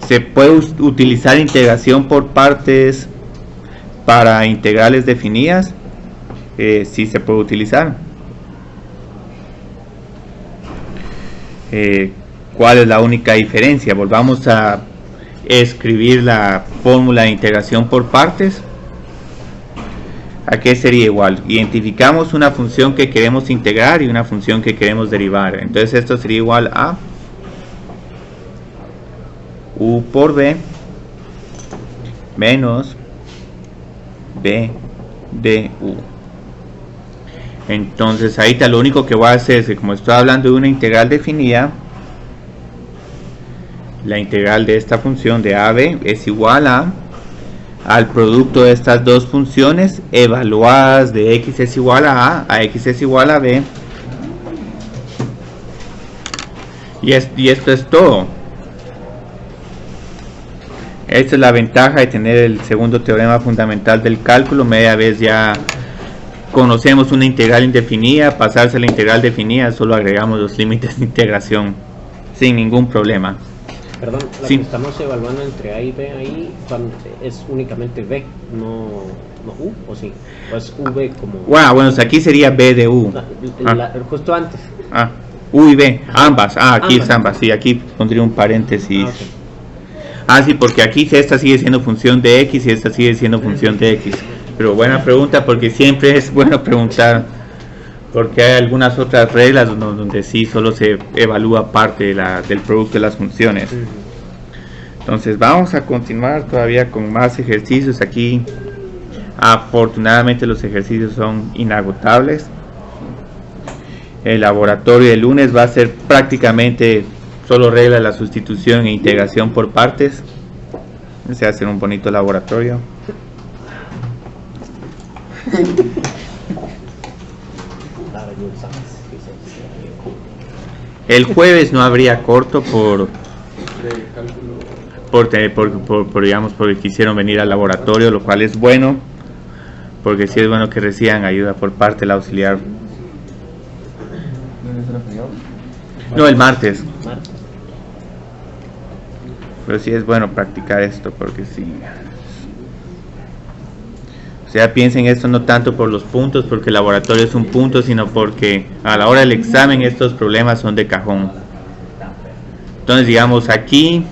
¿Se puede utilizar integración por partes para integrales definidas? Sí se puede utilizar. ¿Cuál es la única diferencia? Volvamos a escribir la fórmula de integración por partes. ¿A qué sería igual? Identificamos una función que queremos integrar y una función que queremos derivar. Entonces esto sería igual a u por b menos b de u. Entonces ahorita lo único que voy a hacer es que, como estoy hablando de una integral definida, la integral de esta función de a a b es igual al producto de estas dos funciones evaluadas de x es igual a x es igual a b, y esto es todo. Esta es la ventaja de tener el segundo teorema fundamental del cálculo. Media vez ya conocemos una integral indefinida, pasarse a la integral definida, solo agregamos los límites de integración sin ningún problema. Perdón, la Sí. que estamos evaluando entre A y B ahí es únicamente B, no U, ¿o sí? ¿O es V como...? Bueno, aquí sería b de u. Justo antes. U y b, ambas. Aquí es Ambas. ambas, sí, aquí pondría un paréntesis. Ok. Sí, porque aquí esta sigue siendo función de x y esta sigue siendo función de x. Pero buena pregunta, porque siempre es bueno preguntar, porque hay algunas otras reglas donde sí solo se evalúa parte del producto de las funciones. Entonces vamos a continuar todavía con más ejercicios. Aquí afortunadamente los ejercicios son inagotables. El laboratorio del lunes va a ser prácticamente solo regla de la sustitución e integración por partes. Se va a hacer un bonito laboratorio. El jueves no habría corto digamos, porque quisieron venir al laboratorio, lo cual es bueno, porque sí es bueno que reciban ayuda por parte del auxiliar. No, el martes. Pero sí es bueno practicar esto, porque sí. O sea, piensen esto no tanto por los puntos, porque el laboratorio es un punto, sino porque a la hora del examen estos problemas son de cajón. Entonces, digamos aquí,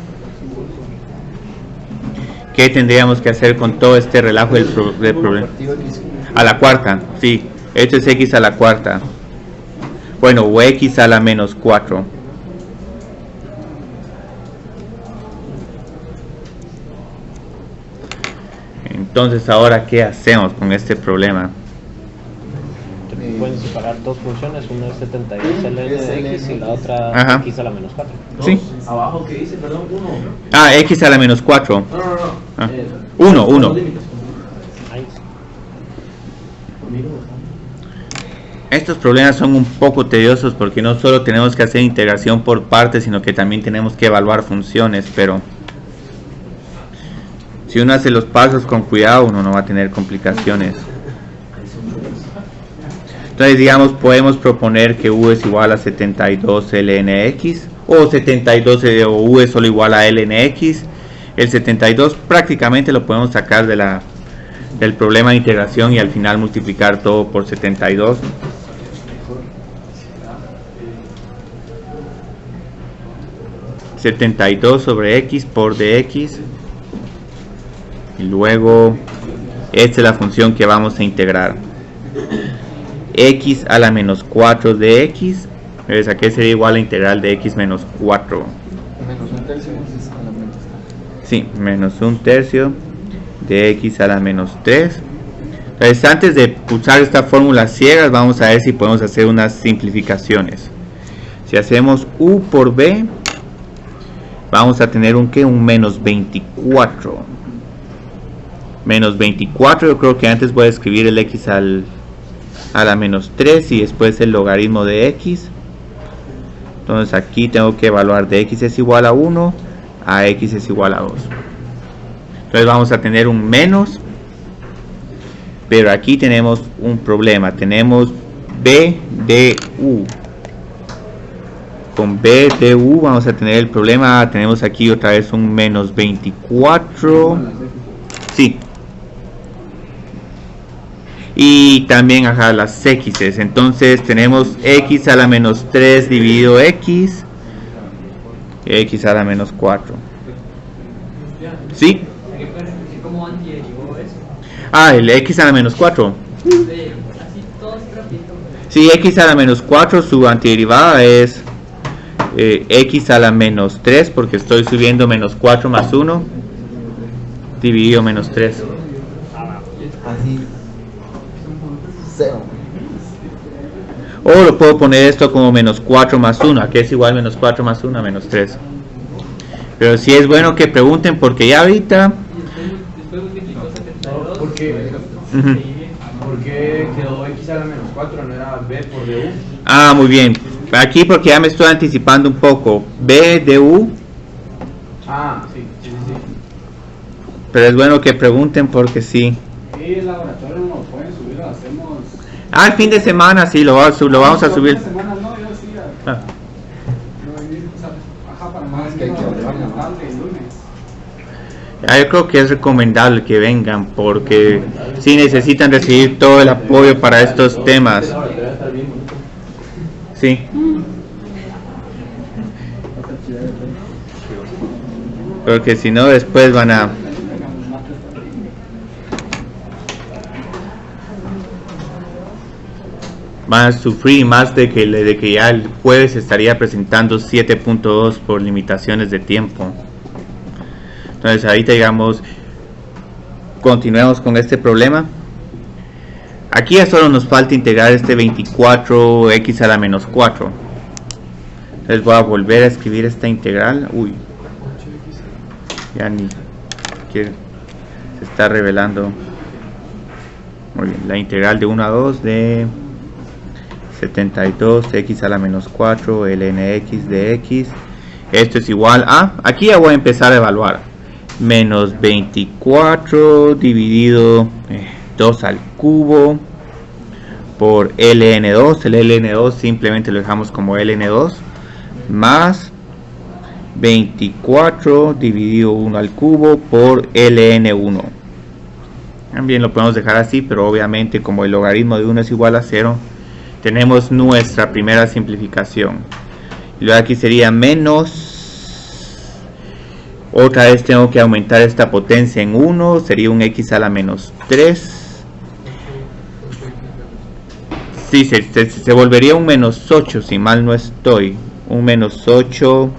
¿qué tendríamos que hacer con todo este relajo del problema? A la cuarta, sí. Esto es x a la cuarta. Bueno, o x a la menos 4. Entonces, ahora, ¿qué hacemos con este problema? Pueden separar dos funciones, una es 72 ln de x y la otra Ajá. x a la menos 4. Sí. Abajo que dice, perdón, 1. X a la menos 4. No. 1. Los límites. Ahí. Estos problemas son un poco tediosos porque no solo tenemos que hacer integración por partes, sino que también tenemos que evaluar funciones, pero si uno hace los pasos con cuidado, uno no va a tener complicaciones. Entonces, digamos, podemos proponer que u es igual a 72 ln x, o 72 o u es solo igual a ln x. El 72 prácticamente lo podemos sacar del problema de integración y al final multiplicar todo por 72. sobre x por dx, y luego esta es la función que vamos a integrar, x a la menos 4 de x. ¿Ves? Aquí sería igual a integral de x menos 4. Menos un tercio a la menos 3. Sí, menos un tercio de x a la menos 3. Entonces, antes de usar esta fórmula ciegas, vamos a ver si podemos hacer unas simplificaciones. Si hacemos u por b, vamos a tener un menos 24. Menos 24, yo creo que antes voy a escribir el x a la menos 3 y después el logaritmo de x. Entonces aquí tengo que evaluar de x es igual a 1 a x es igual a 2. Entonces vamos a tener un menos, pero aquí tenemos un problema. Tenemos B de U. Con B de U vamos a tener el problema. Tenemos aquí otra vez un menos 24. Sí. Y también acá las X's. Entonces tenemos X a la menos 3 dividido X. X a la menos 4. ¿Sí? ¿Cómo anti-derivó eso? Ah, el X a la menos 4. Así todo rapidito. Sí, X a la menos 4, su antiderivada es X a la menos 3, porque estoy subiendo menos 4 más 1 dividido menos 3. Así. 0. O lo puedo poner esto como menos 4 más 1, que es igual menos 4 más 1 menos 3. Pero sí es bueno que pregunten, porque ya ahorita... ¿Por qué quedó X a la menos 4? ¿No era B por DU? Ah, muy bien. Aquí porque ya me estoy anticipando un poco. B de U. Ah, sí. Pero es bueno que pregunten porque sí. Y el laboratorio no lo pueden subir, lo hacemos. Ah, el fin de semana sí, lo vamos a subir. Semana, no, yo decía. Ah. No venir, o sea, ajá, para más que hay que hablar, ¿no? tarde, el lunes. Yo creo que es recomendable que vengan porque sí necesitan recibir todo el apoyo para estos temas. Sí. Porque si no después van a sufrir más de que ya el jueves estaría presentando 7.2 por limitaciones de tiempo. Entonces ahorita digamos continuemos con este problema. Aquí ya solo nos falta integrar este 24x a la menos 4. Entonces voy a volver a escribir esta integral. Uy, ya ni que se está revelando. Muy bien, la integral de 1 a 2 de 72x a la menos 4 ln x de x. Esto es igual a, aquí ya voy a empezar a evaluar, menos 24 dividido 2 al cubo por ln2. El ln2 simplemente lo dejamos como ln2 más 24 dividido 1 al cubo por ln1. También lo podemos dejar así, pero obviamente como el logaritmo de 1 es igual a 0, tenemos nuestra primera simplificación. Y luego aquí sería menos, otra vez tengo que aumentar esta potencia en 1, sería un x a la menos 3. Sí, se volvería un menos 8 si mal no estoy. Un menos 8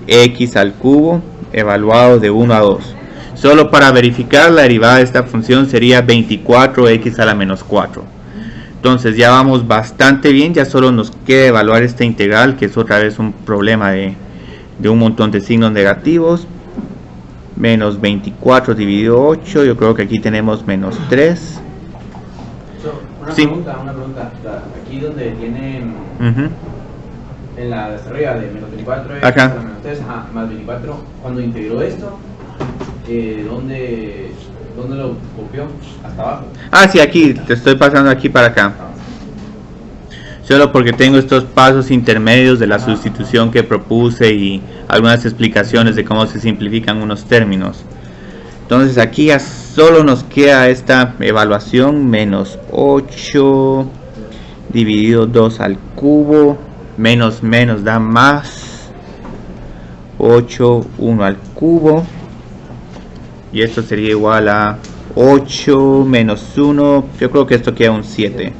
x al cubo evaluado de 1 a 2. Solo para verificar la derivada de esta función sería 24x a la menos 4. Entonces ya vamos bastante bien, ya solo nos queda evaluar esta integral, que es otra vez un problema de un montón de signos negativos. Menos 24 dividido 8, yo creo que aquí tenemos menos 3. Sí. Una pregunta. Aquí donde tienen en la desarrolla de menos 24 acá. Menos 3, más 24, cuando integró esto, ¿dónde lo copió? Hasta abajo. Ah, sí, aquí, te estoy pasando aquí para acá. Solo porque tengo estos pasos intermedios de la sustitución que propuse y algunas explicaciones de cómo se simplifican unos términos. Entonces aquí ya solo nos queda esta evaluación, menos 8 dividido 2 al cubo, menos da más 8, 1 al cubo. Y esto sería igual a 8 menos 1, yo creo que esto queda un 7.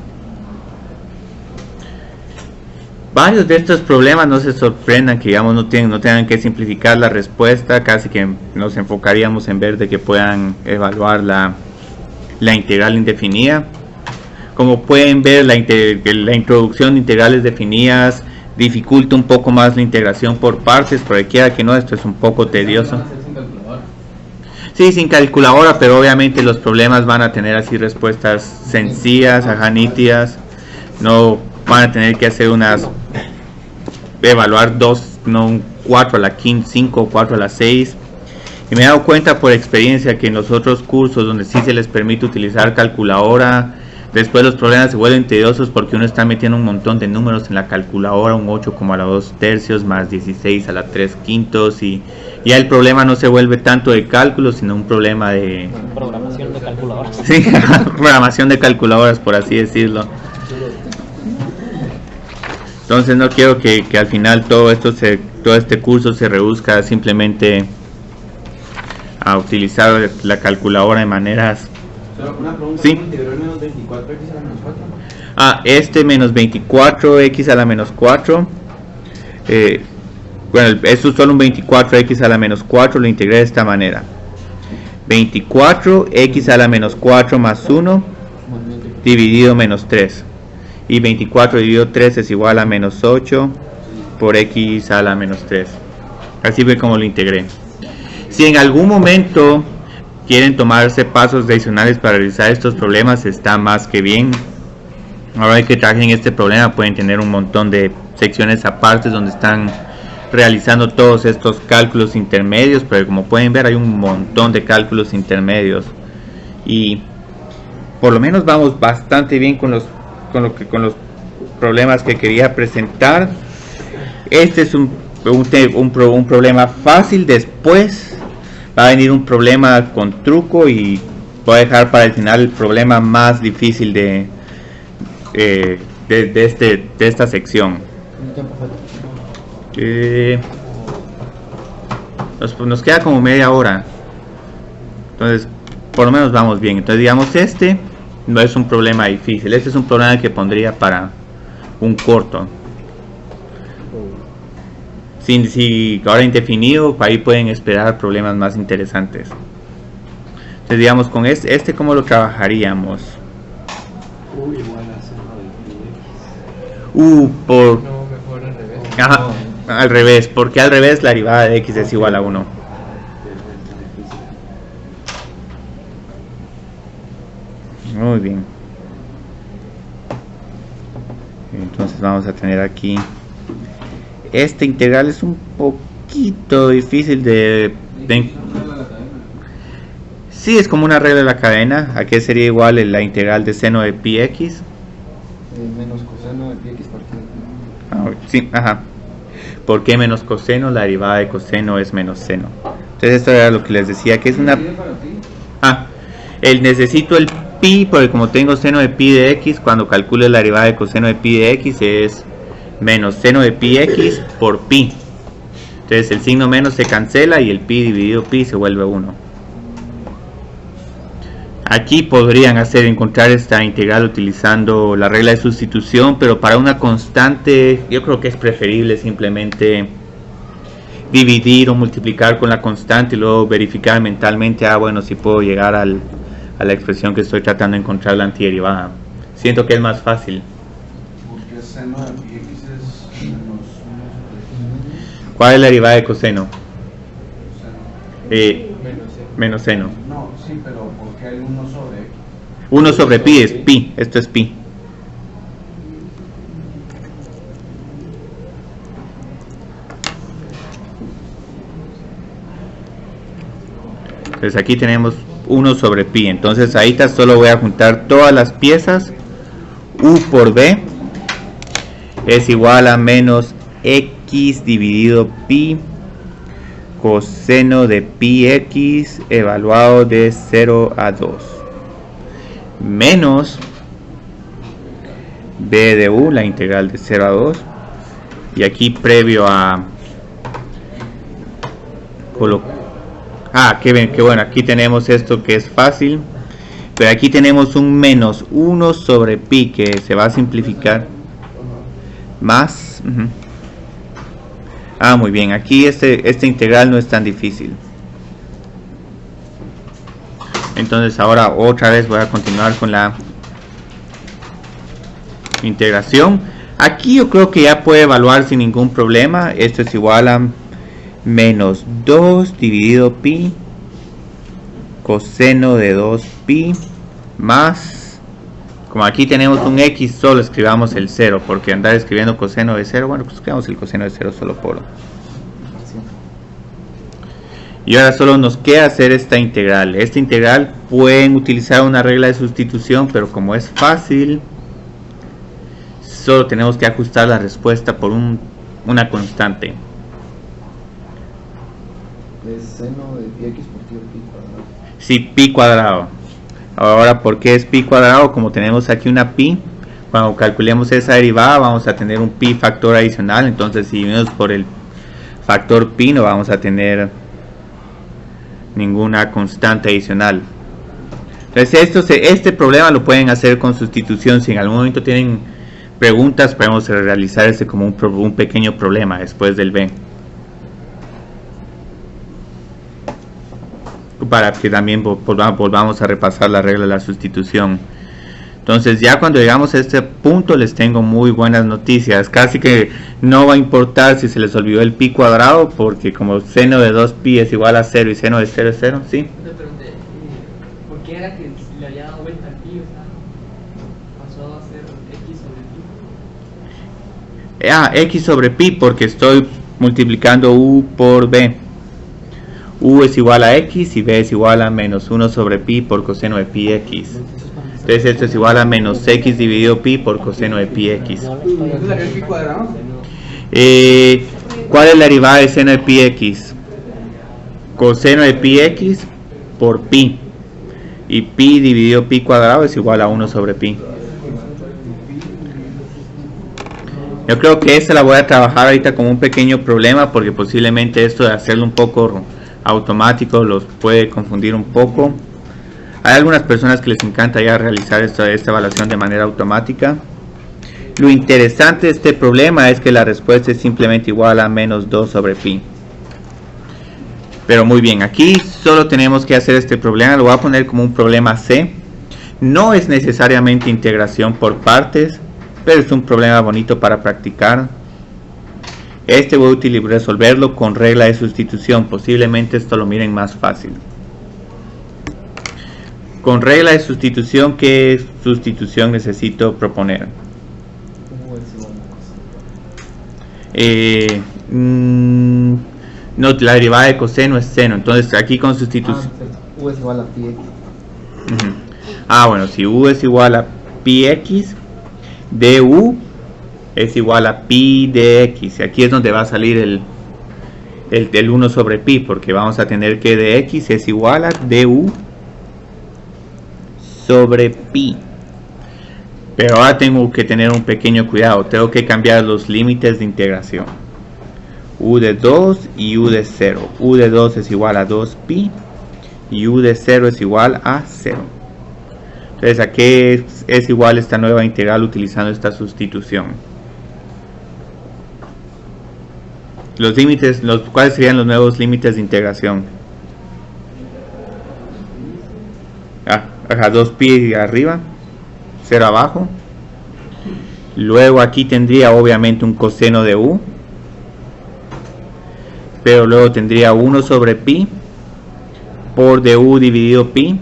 Varios de estos problemas, no se sorprendan que digamos no tengan que simplificar la respuesta, casi que nos enfocaríamos en ver de que puedan evaluar la integral indefinida. Como pueden ver, la introducción de integrales definidas dificulta un poco más la integración por partes, porque quiera que no, esto es un poco tedioso. Sí, sin calculadora, pero obviamente los problemas van a tener así respuestas sencillas, nítidas. No van a tener que hacer evaluar 2, no un 4 a la 5 o 4 a la 6. Y me he dado cuenta por experiencia que en los otros cursos donde sí se les permite utilizar calculadora, después los problemas se vuelven tediosos porque uno está metiendo un montón de números en la calculadora, un 8 como a la 2/3 más 16 a la 3/5, y ya el problema no se vuelve tanto de cálculo, sino un problema de Programación de calculadoras. sí, programación de calculadoras, por así decirlo. Entonces no quiero que al final todo este curso se reduzca simplemente a utilizar la calculadora de maneras. Solo una pregunta, Sí. ¿cómo integró el menos 24x a la menos 4? Este menos 24x a la menos 4, bueno, esto es solo un 24x a la menos 4, lo integré de esta manera: 24x a la menos 4 más 1 dividido menos 3, y 24 dividido 3 es igual a menos 8 por x a la menos 3. Así fue como lo integré. Si en algún momento quieren tomarse pasos adicionales para realizar estos problemas, está más que bien. Ahora que trajen este problema pueden tener un montón de secciones aparte donde están realizando todos estos cálculos intermedios, pero como pueden ver hay un montón de cálculos intermedios y por lo menos vamos bastante bien con los problemas que quería presentar. Este es un problema fácil. Después va a venir un problema con truco y voy a dejar para el final el problema más difícil de esta sección. Nos queda como media hora, entonces por lo menos vamos bien. Entonces digamos, este no es un problema difícil, este es un problema que pondría para un corto. Si ahora indefinido, ahí pueden esperar problemas más interesantes. Entonces digamos, con este ¿cómo lo trabajaríamos? Igual a seno de pi de x. No, mejor al revés. Ajá, al revés, porque al revés la derivada de x es igual a 1. Muy bien. Entonces vamos a tener aquí, este integral es un poquito difícil de sí, es como una regla de la cadena. Aquí sería igual la integral de seno de pi x Menos coseno de pi x partido. sí, ajá. ¿Por qué menos coseno? La derivada de coseno es menos seno. Entonces esto era lo que les decía, que es una necesito el pi, porque como tengo seno de pi de x, cuando calcule la derivada de coseno de pi de x es menos seno de pi x por pi. Entonces el signo menos se cancela y el pi dividido pi se vuelve 1. Aquí podrían encontrar esta integral utilizando la regla de sustitución, pero para una constante yo creo que es preferible simplemente dividir o multiplicar con la constante y luego verificar mentalmente, bueno, si puedo llegar a la expresión que estoy tratando de encontrar, la antiderivada. Siento que es más fácil. Porque seno de pi x es menos 1 sobre ¿Cuál es la derivada de coseno? seno. Menos seno. No, sí, pero porque hay 1 sobre x. 1 sobre pi es pi, esto es pi. Entonces aquí tenemos 1 sobre pi. Entonces ahí solo voy a juntar todas las piezas. U por b es igual a menos x dividido pi coseno de pi x evaluado de 0 a 2 menos b de u, la integral de 0 a 2, y aquí previo a qué bueno, aquí tenemos esto que es fácil, pero aquí tenemos un menos 1 sobre pi que se va a simplificar más muy bien, aquí este integral no es tan difícil. Entonces ahora otra vez voy a continuar con la integración. Aquí yo creo que ya puede evaluar sin ningún problema. Esto es igual a menos 2 dividido pi coseno de 2 pi más, como aquí tenemos un x, solo escribamos el 0, porque andar escribiendo coseno de 0, bueno, pues escribamos el coseno de 0 solo por. Y ahora solo nos queda hacer esta integral. Esta integral pueden utilizar una regla de sustitución, pero como es fácil, solo tenemos que ajustar la respuesta por una constante. Es seno de pi x por pi cuadrado. Sí, pi cuadrado. Ahora, ¿por qué es pi cuadrado? Como tenemos aquí una pi, cuando calculemos esa derivada vamos a tener un pi factor adicional. Entonces si dividimos por el factor pi no vamos a tener ninguna constante adicional. Entonces este problema lo pueden hacer con sustitución. Si en algún momento tienen preguntas, podemos realizar este como un pequeño problema después del B, para que también volvamos a repasar la regla de la sustitución. Entonces ya cuando llegamos a este punto les tengo muy buenas noticias. Casi que no va a importar si se les olvidó el pi cuadrado, porque como seno de 2pi es igual a 0 y seno de 0 es 0, ¿sí? Te pregunté, ¿por qué era que le había dado vuelta al pi? O sea, pasó a ser x sobre pi. X sobre pi, porque estoy multiplicando u por b. U es igual a x y b es igual a menos 1 sobre pi por coseno de pi x. Entonces esto es igual a menos x dividido pi por coseno de pi x. ¿Entonces el pi cuadrado? ¿Cuál es la derivada de seno de pi x? Coseno de pi x por pi. Y pi dividido pi cuadrado es igual a 1 sobre pi. Yo creo que esta la voy a trabajar ahorita como un pequeño problema, porque posiblemente esto de hacerlo un poco automático los puede confundir un poco. Hay algunas personas que les encanta ya realizar esta evaluación de manera automática. Lo interesante de este problema es que la respuesta es simplemente igual a menos 2 sobre pi. Pero muy bien, aquí solo tenemos que hacer este problema. Lo voy a poner como un problema C. No es necesariamente integración por partes, pero es un problema bonito para practicar. Voy a resolverlo con regla de sustitución. Posiblemente esto lo miren más fácil. Con regla de sustitución, ¿qué sustitución necesito proponer? No, la derivada de coseno es seno. Entonces aquí con sustitución U es igual a pi x. Bueno, si u es igual a pi x, du es igual a pi de x. Aquí es donde va a salir el 1 sobre pi, porque vamos a tener que de x es igual a du sobre pi. Pero ahora tengo que tener un pequeño cuidado. Tengo que cambiar los límites de integración. U de 2 y u de 0. U de 2 es igual a 2pi y u de 0 es igual a 0. Entonces aquí es igual esta nueva integral utilizando esta sustitución. Los límites, ¿cuáles serían los nuevos límites de integración? 2pi arriba, 0 abajo. Luego aquí tendría obviamente un coseno de u, pero luego tendría 1 sobre pi por du dividido pi.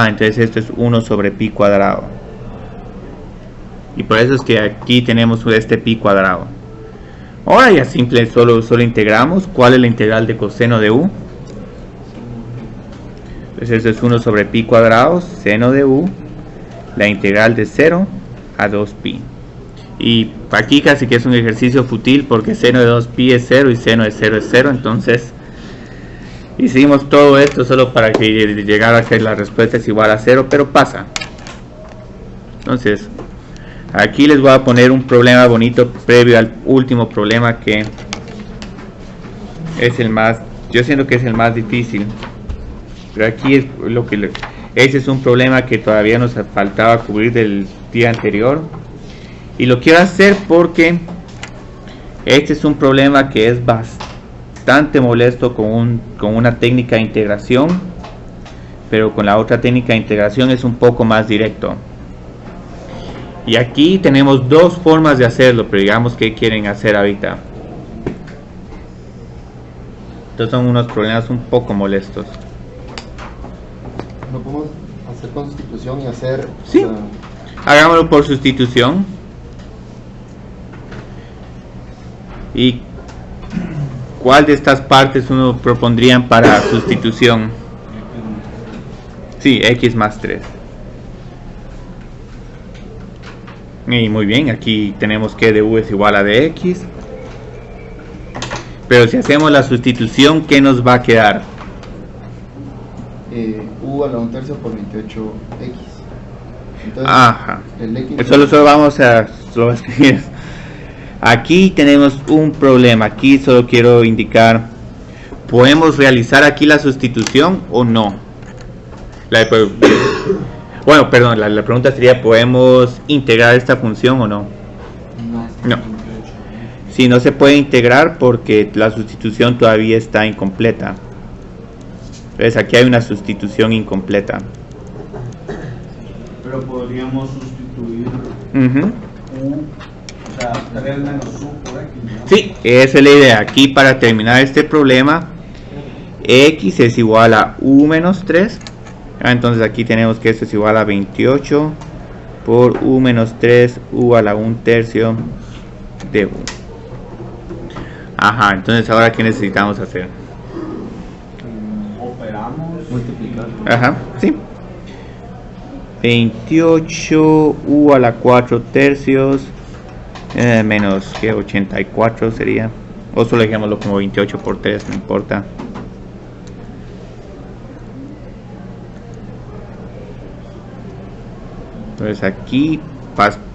Entonces esto es 1 sobre pi cuadrado, y por eso es que aquí tenemos este pi cuadrado. Ahora ya simple, solo integramos. ¿Cuál es la integral de coseno de u? Entonces esto es 1 sobre pi cuadrado, seno de u, la integral de 0 a 2pi. Y aquí casi que es un ejercicio fútil, porque seno de 2pi es 0 y seno de 0 es 0. Entonces hicimos todo esto solo para que llegara a ser la respuesta es igual a 0, pero pasa. Entonces aquí les voy a poner un problema bonito previo al último problema, que es el más, yo siento que es el más difícil. Pero aquí es ese es un problema que todavía nos faltaba cubrir del día anterior. Y lo quiero hacer porque este es un problema que es bastante molesto con una técnica de integración, pero con la otra técnica de integración es un poco más directo. Y aquí tenemos dos formas de hacerlo, pero digamos que quieren hacer ahorita. Estos son unos problemas un poco molestos. ¿No podemos hacer con sustitución y hacer? Sí, hagámoslo por sustitución. Y ¿Cuál de estas partes uno propondrían para sustitución? Sí, x más 3. Y muy bien, aquí tenemos que de u es igual a dx. Pero si hacemos la sustitución, ¿qué nos va a quedar? U a la 1/3 por 28x. Entonces, ajá. El x Solo vamos a escribir. Aquí tenemos un problema. Aquí solo quiero indicar, ¿podemos realizar aquí la sustitución o no? Bueno, perdón, la pregunta sería, ¿podemos integrar esta función o no? No. Sí, no se puede integrar porque la sustitución todavía está incompleta. Entonces aquí hay una sustitución incompleta. Pero podríamos sustituir U, o sea, 3 menos U por X, ¿no? Sí, esa es la idea. Aquí para terminar este problema, X es igual a U menos 3. Entonces aquí tenemos que esto es igual a 28 por U menos 3, U a la 1/3 de U. Ajá, entonces ahora ¿qué necesitamos hacer? Operamos. multiplicar. Ajá, sí. 28 U a la 4/3 menos que 84 sería. O solo dejémoslo como 28 por 3, no importa. Entonces aquí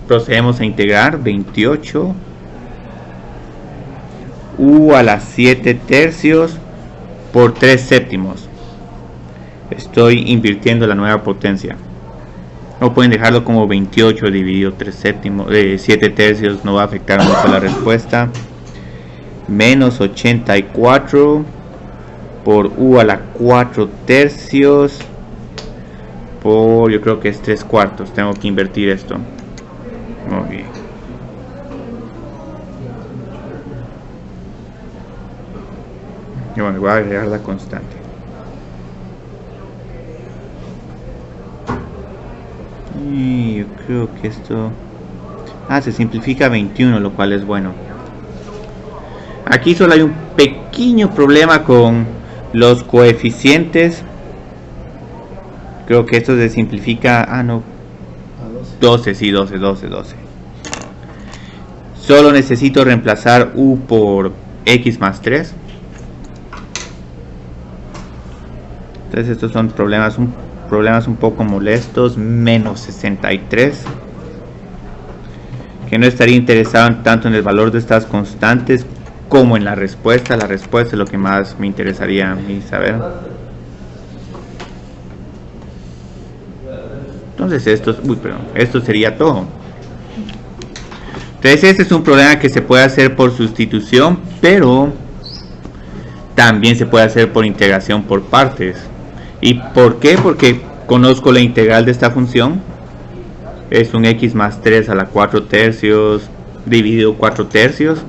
procedemos a integrar 28 U a la 7/3 por 3/7. Estoy invirtiendo la nueva potencia. O pueden dejarlo como 28 dividido 7/3, no va a afectar mucho la respuesta. Menos 84 por U a la 4/3 por, yo creo que es 3/4. Tengo que invertir esto. Muy bien. Y bueno, voy a agregar la constante. Y yo creo que esto se simplifica a 21, lo cual es bueno. Aquí solo hay un pequeño problema con los coeficientes. Creo que esto se simplifica no, 12, sí, 12. Solo necesito reemplazar U por X más 3. Entonces estos son problemas un poco molestos. Menos 63, que no estaría interesado tanto en el valor de estas constantes como en la respuesta. La respuesta es lo que más me interesaría a mí saber. Entonces esto sería todo. Entonces este es un problema que se puede hacer por sustitución, pero también se puede hacer por integración por partes. ¿Y por qué? Porque conozco la integral de esta función. Es un x más 3 a la 4/3 dividido 4/3.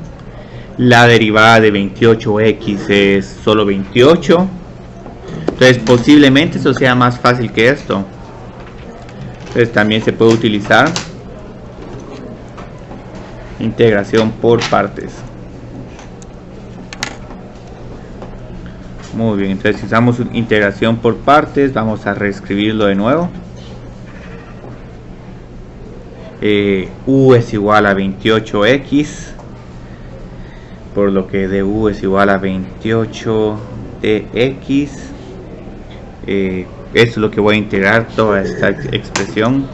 La derivada de 28x es solo 28. Entonces posiblemente eso sea más fácil que esto. Entonces también se puede utilizar integración por partes. Muy bien, entonces si usamos integración por partes, vamos a reescribirlo de nuevo. U es igual a 28x, por lo que de U es igual a 28 de x. Esto es lo que voy a integrar, toda esta expresión.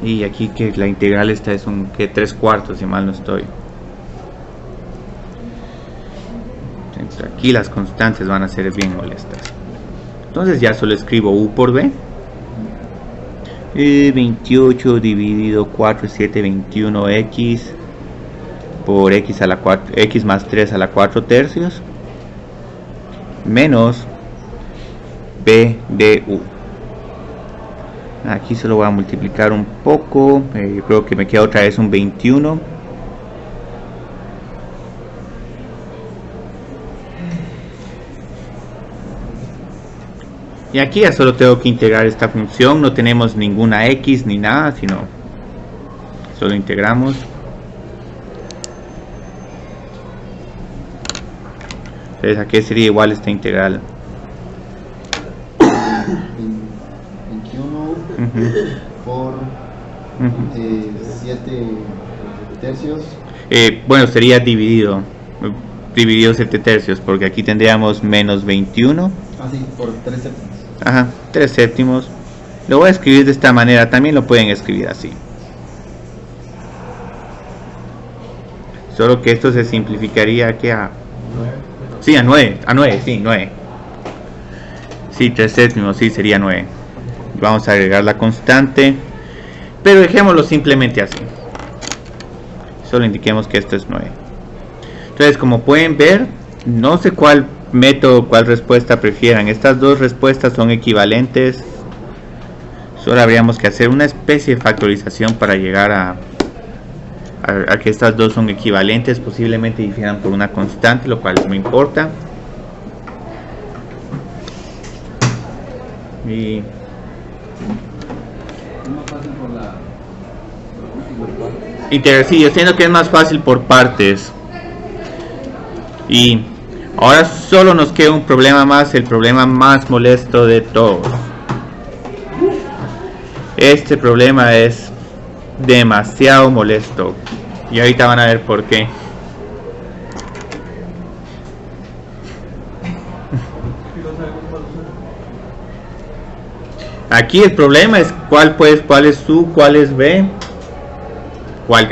Y aquí que la integral esta es un 3/4, si mal no estoy. Aquí las constantes van a ser bien molestas. Entonces ya solo escribo U por B. 28 dividido 4 es 7, 21x por x a la 4, x más 3 a la 4/3 menos b de u. Aquí solo voy a multiplicar un poco. Creo que me queda otra vez un 21. Y aquí ya solo tengo que integrar esta función. No tenemos ninguna x ni nada, sino Solo integramos. Entonces, ¿a qué sería igual esta integral? 21 por 7 tercios. Bueno, sería dividido 7 tercios, porque aquí tendríamos menos 21. Ah, sí, por 3 séptimos. Ajá, 3 séptimos. Lo voy a escribir de esta manera, también lo pueden escribir así. Solo que esto se simplificaría que a... Sí, a 9, sí, 9. Sí, 3 séptimos, sí, sería 9. Vamos a agregar la constante, pero dejémoslo simplemente así. Solo indiquemos que esto es 9. Entonces, como pueden ver, no sé cuál método, cuál respuesta prefieran. Estas dos respuestas son equivalentes. Solo habríamos que hacer una especie de factorización para llegar a que estas dos son equivalentes. Posiblemente difieran por una constante, lo cual no importa. Y sí, yo siento que es más fácil por partes. Y ahora solo nos queda un problema más, el problema más molesto de todos. Este problema es demasiado molesto y ahorita van a ver por qué. Aquí el problema es cuál es U, cuál es B.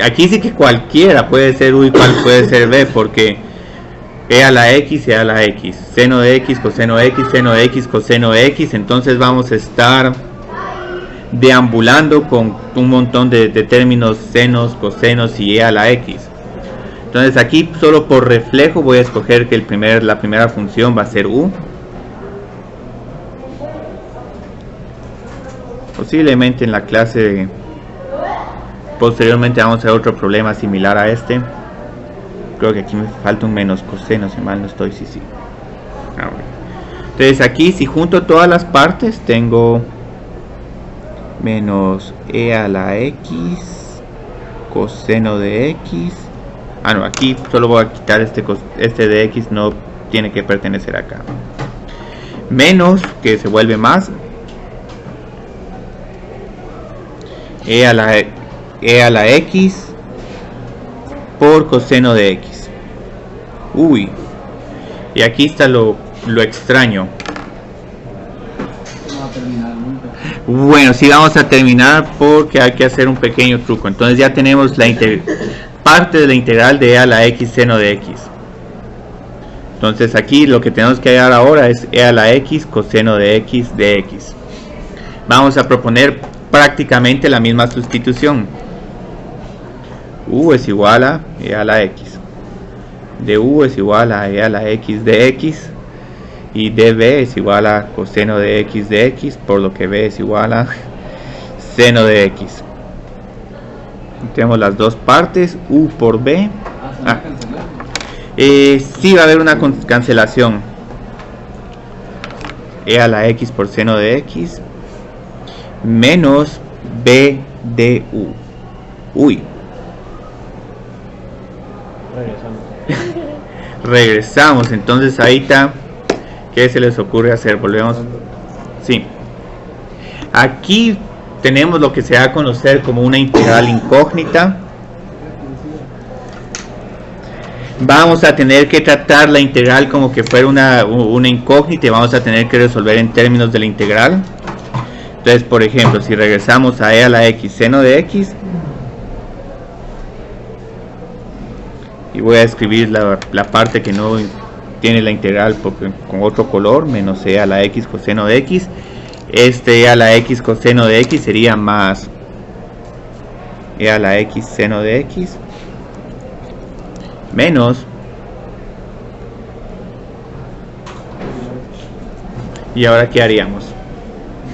Aquí sí que cualquiera puede ser U y cuál puede ser B, porque e a la x y a la x, seno de x, coseno de x, seno de x, coseno de x. Entonces vamos a estar deambulando con un montón de términos, senos, cosenos y e a la x. Entonces aquí solo por reflejo voy a escoger que la primera función va a ser U. Posiblemente en la clase posteriormente vamos a ver otro problema similar a este. Creo que aquí me falta un menos coseno, si mal no estoy, sí. Entonces aquí si junto todas las partes tengo menos e a la x coseno de x. No, aquí solo voy a quitar este de x, no tiene que pertenecer acá. Menos, que se vuelve más, e a la x por coseno de x. Uy, y aquí está lo extraño. No va a terminar nunca. Bueno, sí vamos a terminar porque hay que hacer un pequeño truco. Entonces ya tenemos parte de la integral de e a la x seno de x. Entonces aquí lo que tenemos que hallar ahora es e a la x coseno de x. Vamos a proponer prácticamente la misma sustitución. U es igual a e a la x. De U es igual a e a la x de x. Y db es igual a coseno de x, por lo que b es igual a seno de x. Tenemos las dos partes, U por b. Sí, va a haber una cancelación. E a la x por seno de x menos b de u. Uy. Regresamos. Entonces ahí está. ¿Qué se les ocurre hacer? Volvemos. Sí. Aquí tenemos lo que se da a conocer como una integral incógnita. Vamos a tener que tratar la integral como que fuera una incógnita y vamos a tener que resolver en términos de la integral. Entonces, por ejemplo, si regresamos a e a la x seno de x, y voy a escribir la parte que no tiene la integral con otro color, menos e a la x coseno de x. Este e a la x coseno de x sería más e a la x seno de x menos, y ahora ¿qué haríamos?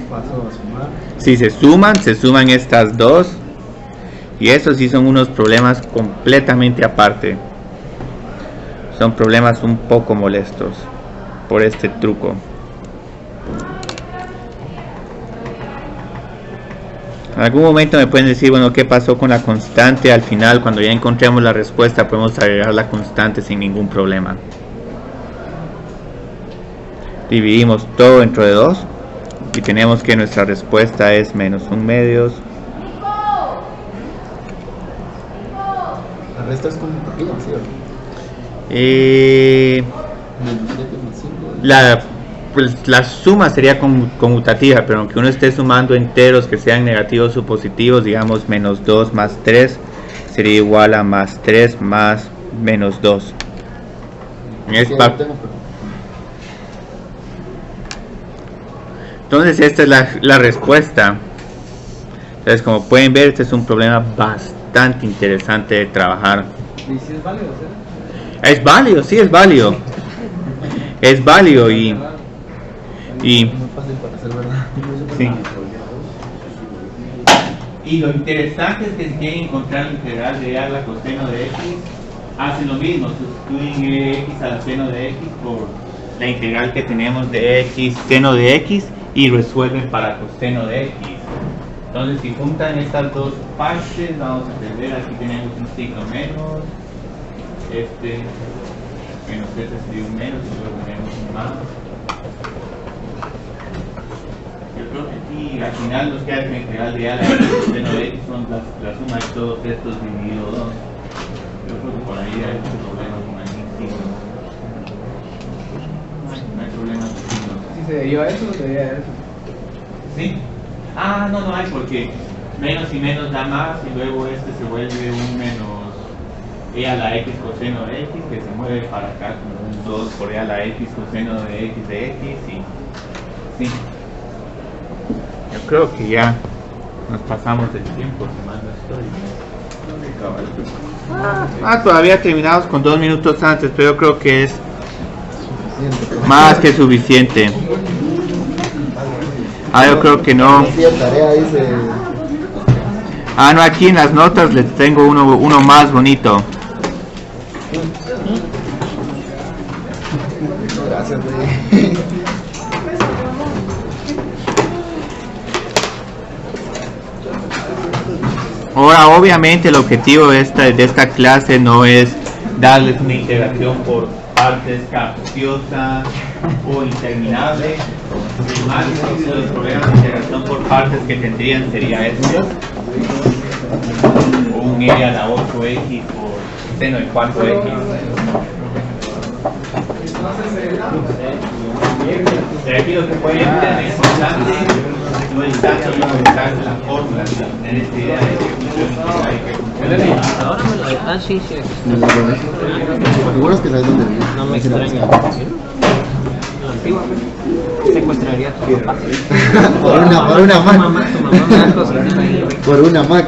Paso a sumar. Si se suman estas dos, y esos sí son unos problemas completamente aparte. Son problemas un poco molestos por este truco. En algún momento me pueden decir, bueno, ¿qué pasó con la constante? Al final, cuando ya encontremos la respuesta, podemos agregar la constante sin ningún problema. Dividimos todo dentro de 2 y tenemos que nuestra respuesta es menos 1/2. La resta es conmutativa, ¿cierto? La suma sería conmutativa, pero aunque uno esté sumando enteros que sean negativos o positivos, digamos menos 2 más 3 sería igual a más 3 más menos 2. Entonces esta es la respuesta. Entonces, como pueden ver, este es un problema bastante interesante de trabajar. ¿Y si es válido? Es válido, sí, es válido. Es válido y muy fácil para ser verdad. sí. Y lo interesante es que si quieren encontrar la integral de a la coseno de x, hacen lo mismo, sustituyen x a la seno de x por la integral que tenemos de x seno de x y resuelven para coseno de x. Entonces, si juntan estas dos partes, vamos a entender, aquí tenemos un signo menos, menos sería un menos y luego tenemos un más. Yo creo que aquí al final nos queda que la integral de a la coseno de x son la suma de todos estos dividido 2. Yo creo que por ahí hay un problema con el signo. No hay problema con signos. Si se deriva eso, se deriva eso. ¿Sí? Ah, no hay, porque menos y menos da más y luego se vuelve un menos e a la x coseno de x que se mueve para acá como un 2 por e a la x coseno de x y sí. Yo creo que ya nos pasamos del tiempo, todavía terminamos con 2 minutos antes, pero yo creo que es más que suficiente. Yo creo que no. No, aquí en las notas les tengo uno más bonito. Gracias, Ahora, obviamente el objetivo de esta clase no es darles una integración por partes capciosas o interminables. El más difícil de los problemas de integración por partes que tendrían sería esto, o un e a la 8x por seno de 4x. Aquí lo que pueden tener es importante, no es tanto la fórmula, sino tener esta idea de que funciona. Ahora me lo... sí. Seguro es que sabes dónde vive. No me extraña. Antiguamente secuestraría a tu papá. Por una Mac. Tu mamá me da cosas ahí. Por una Mac.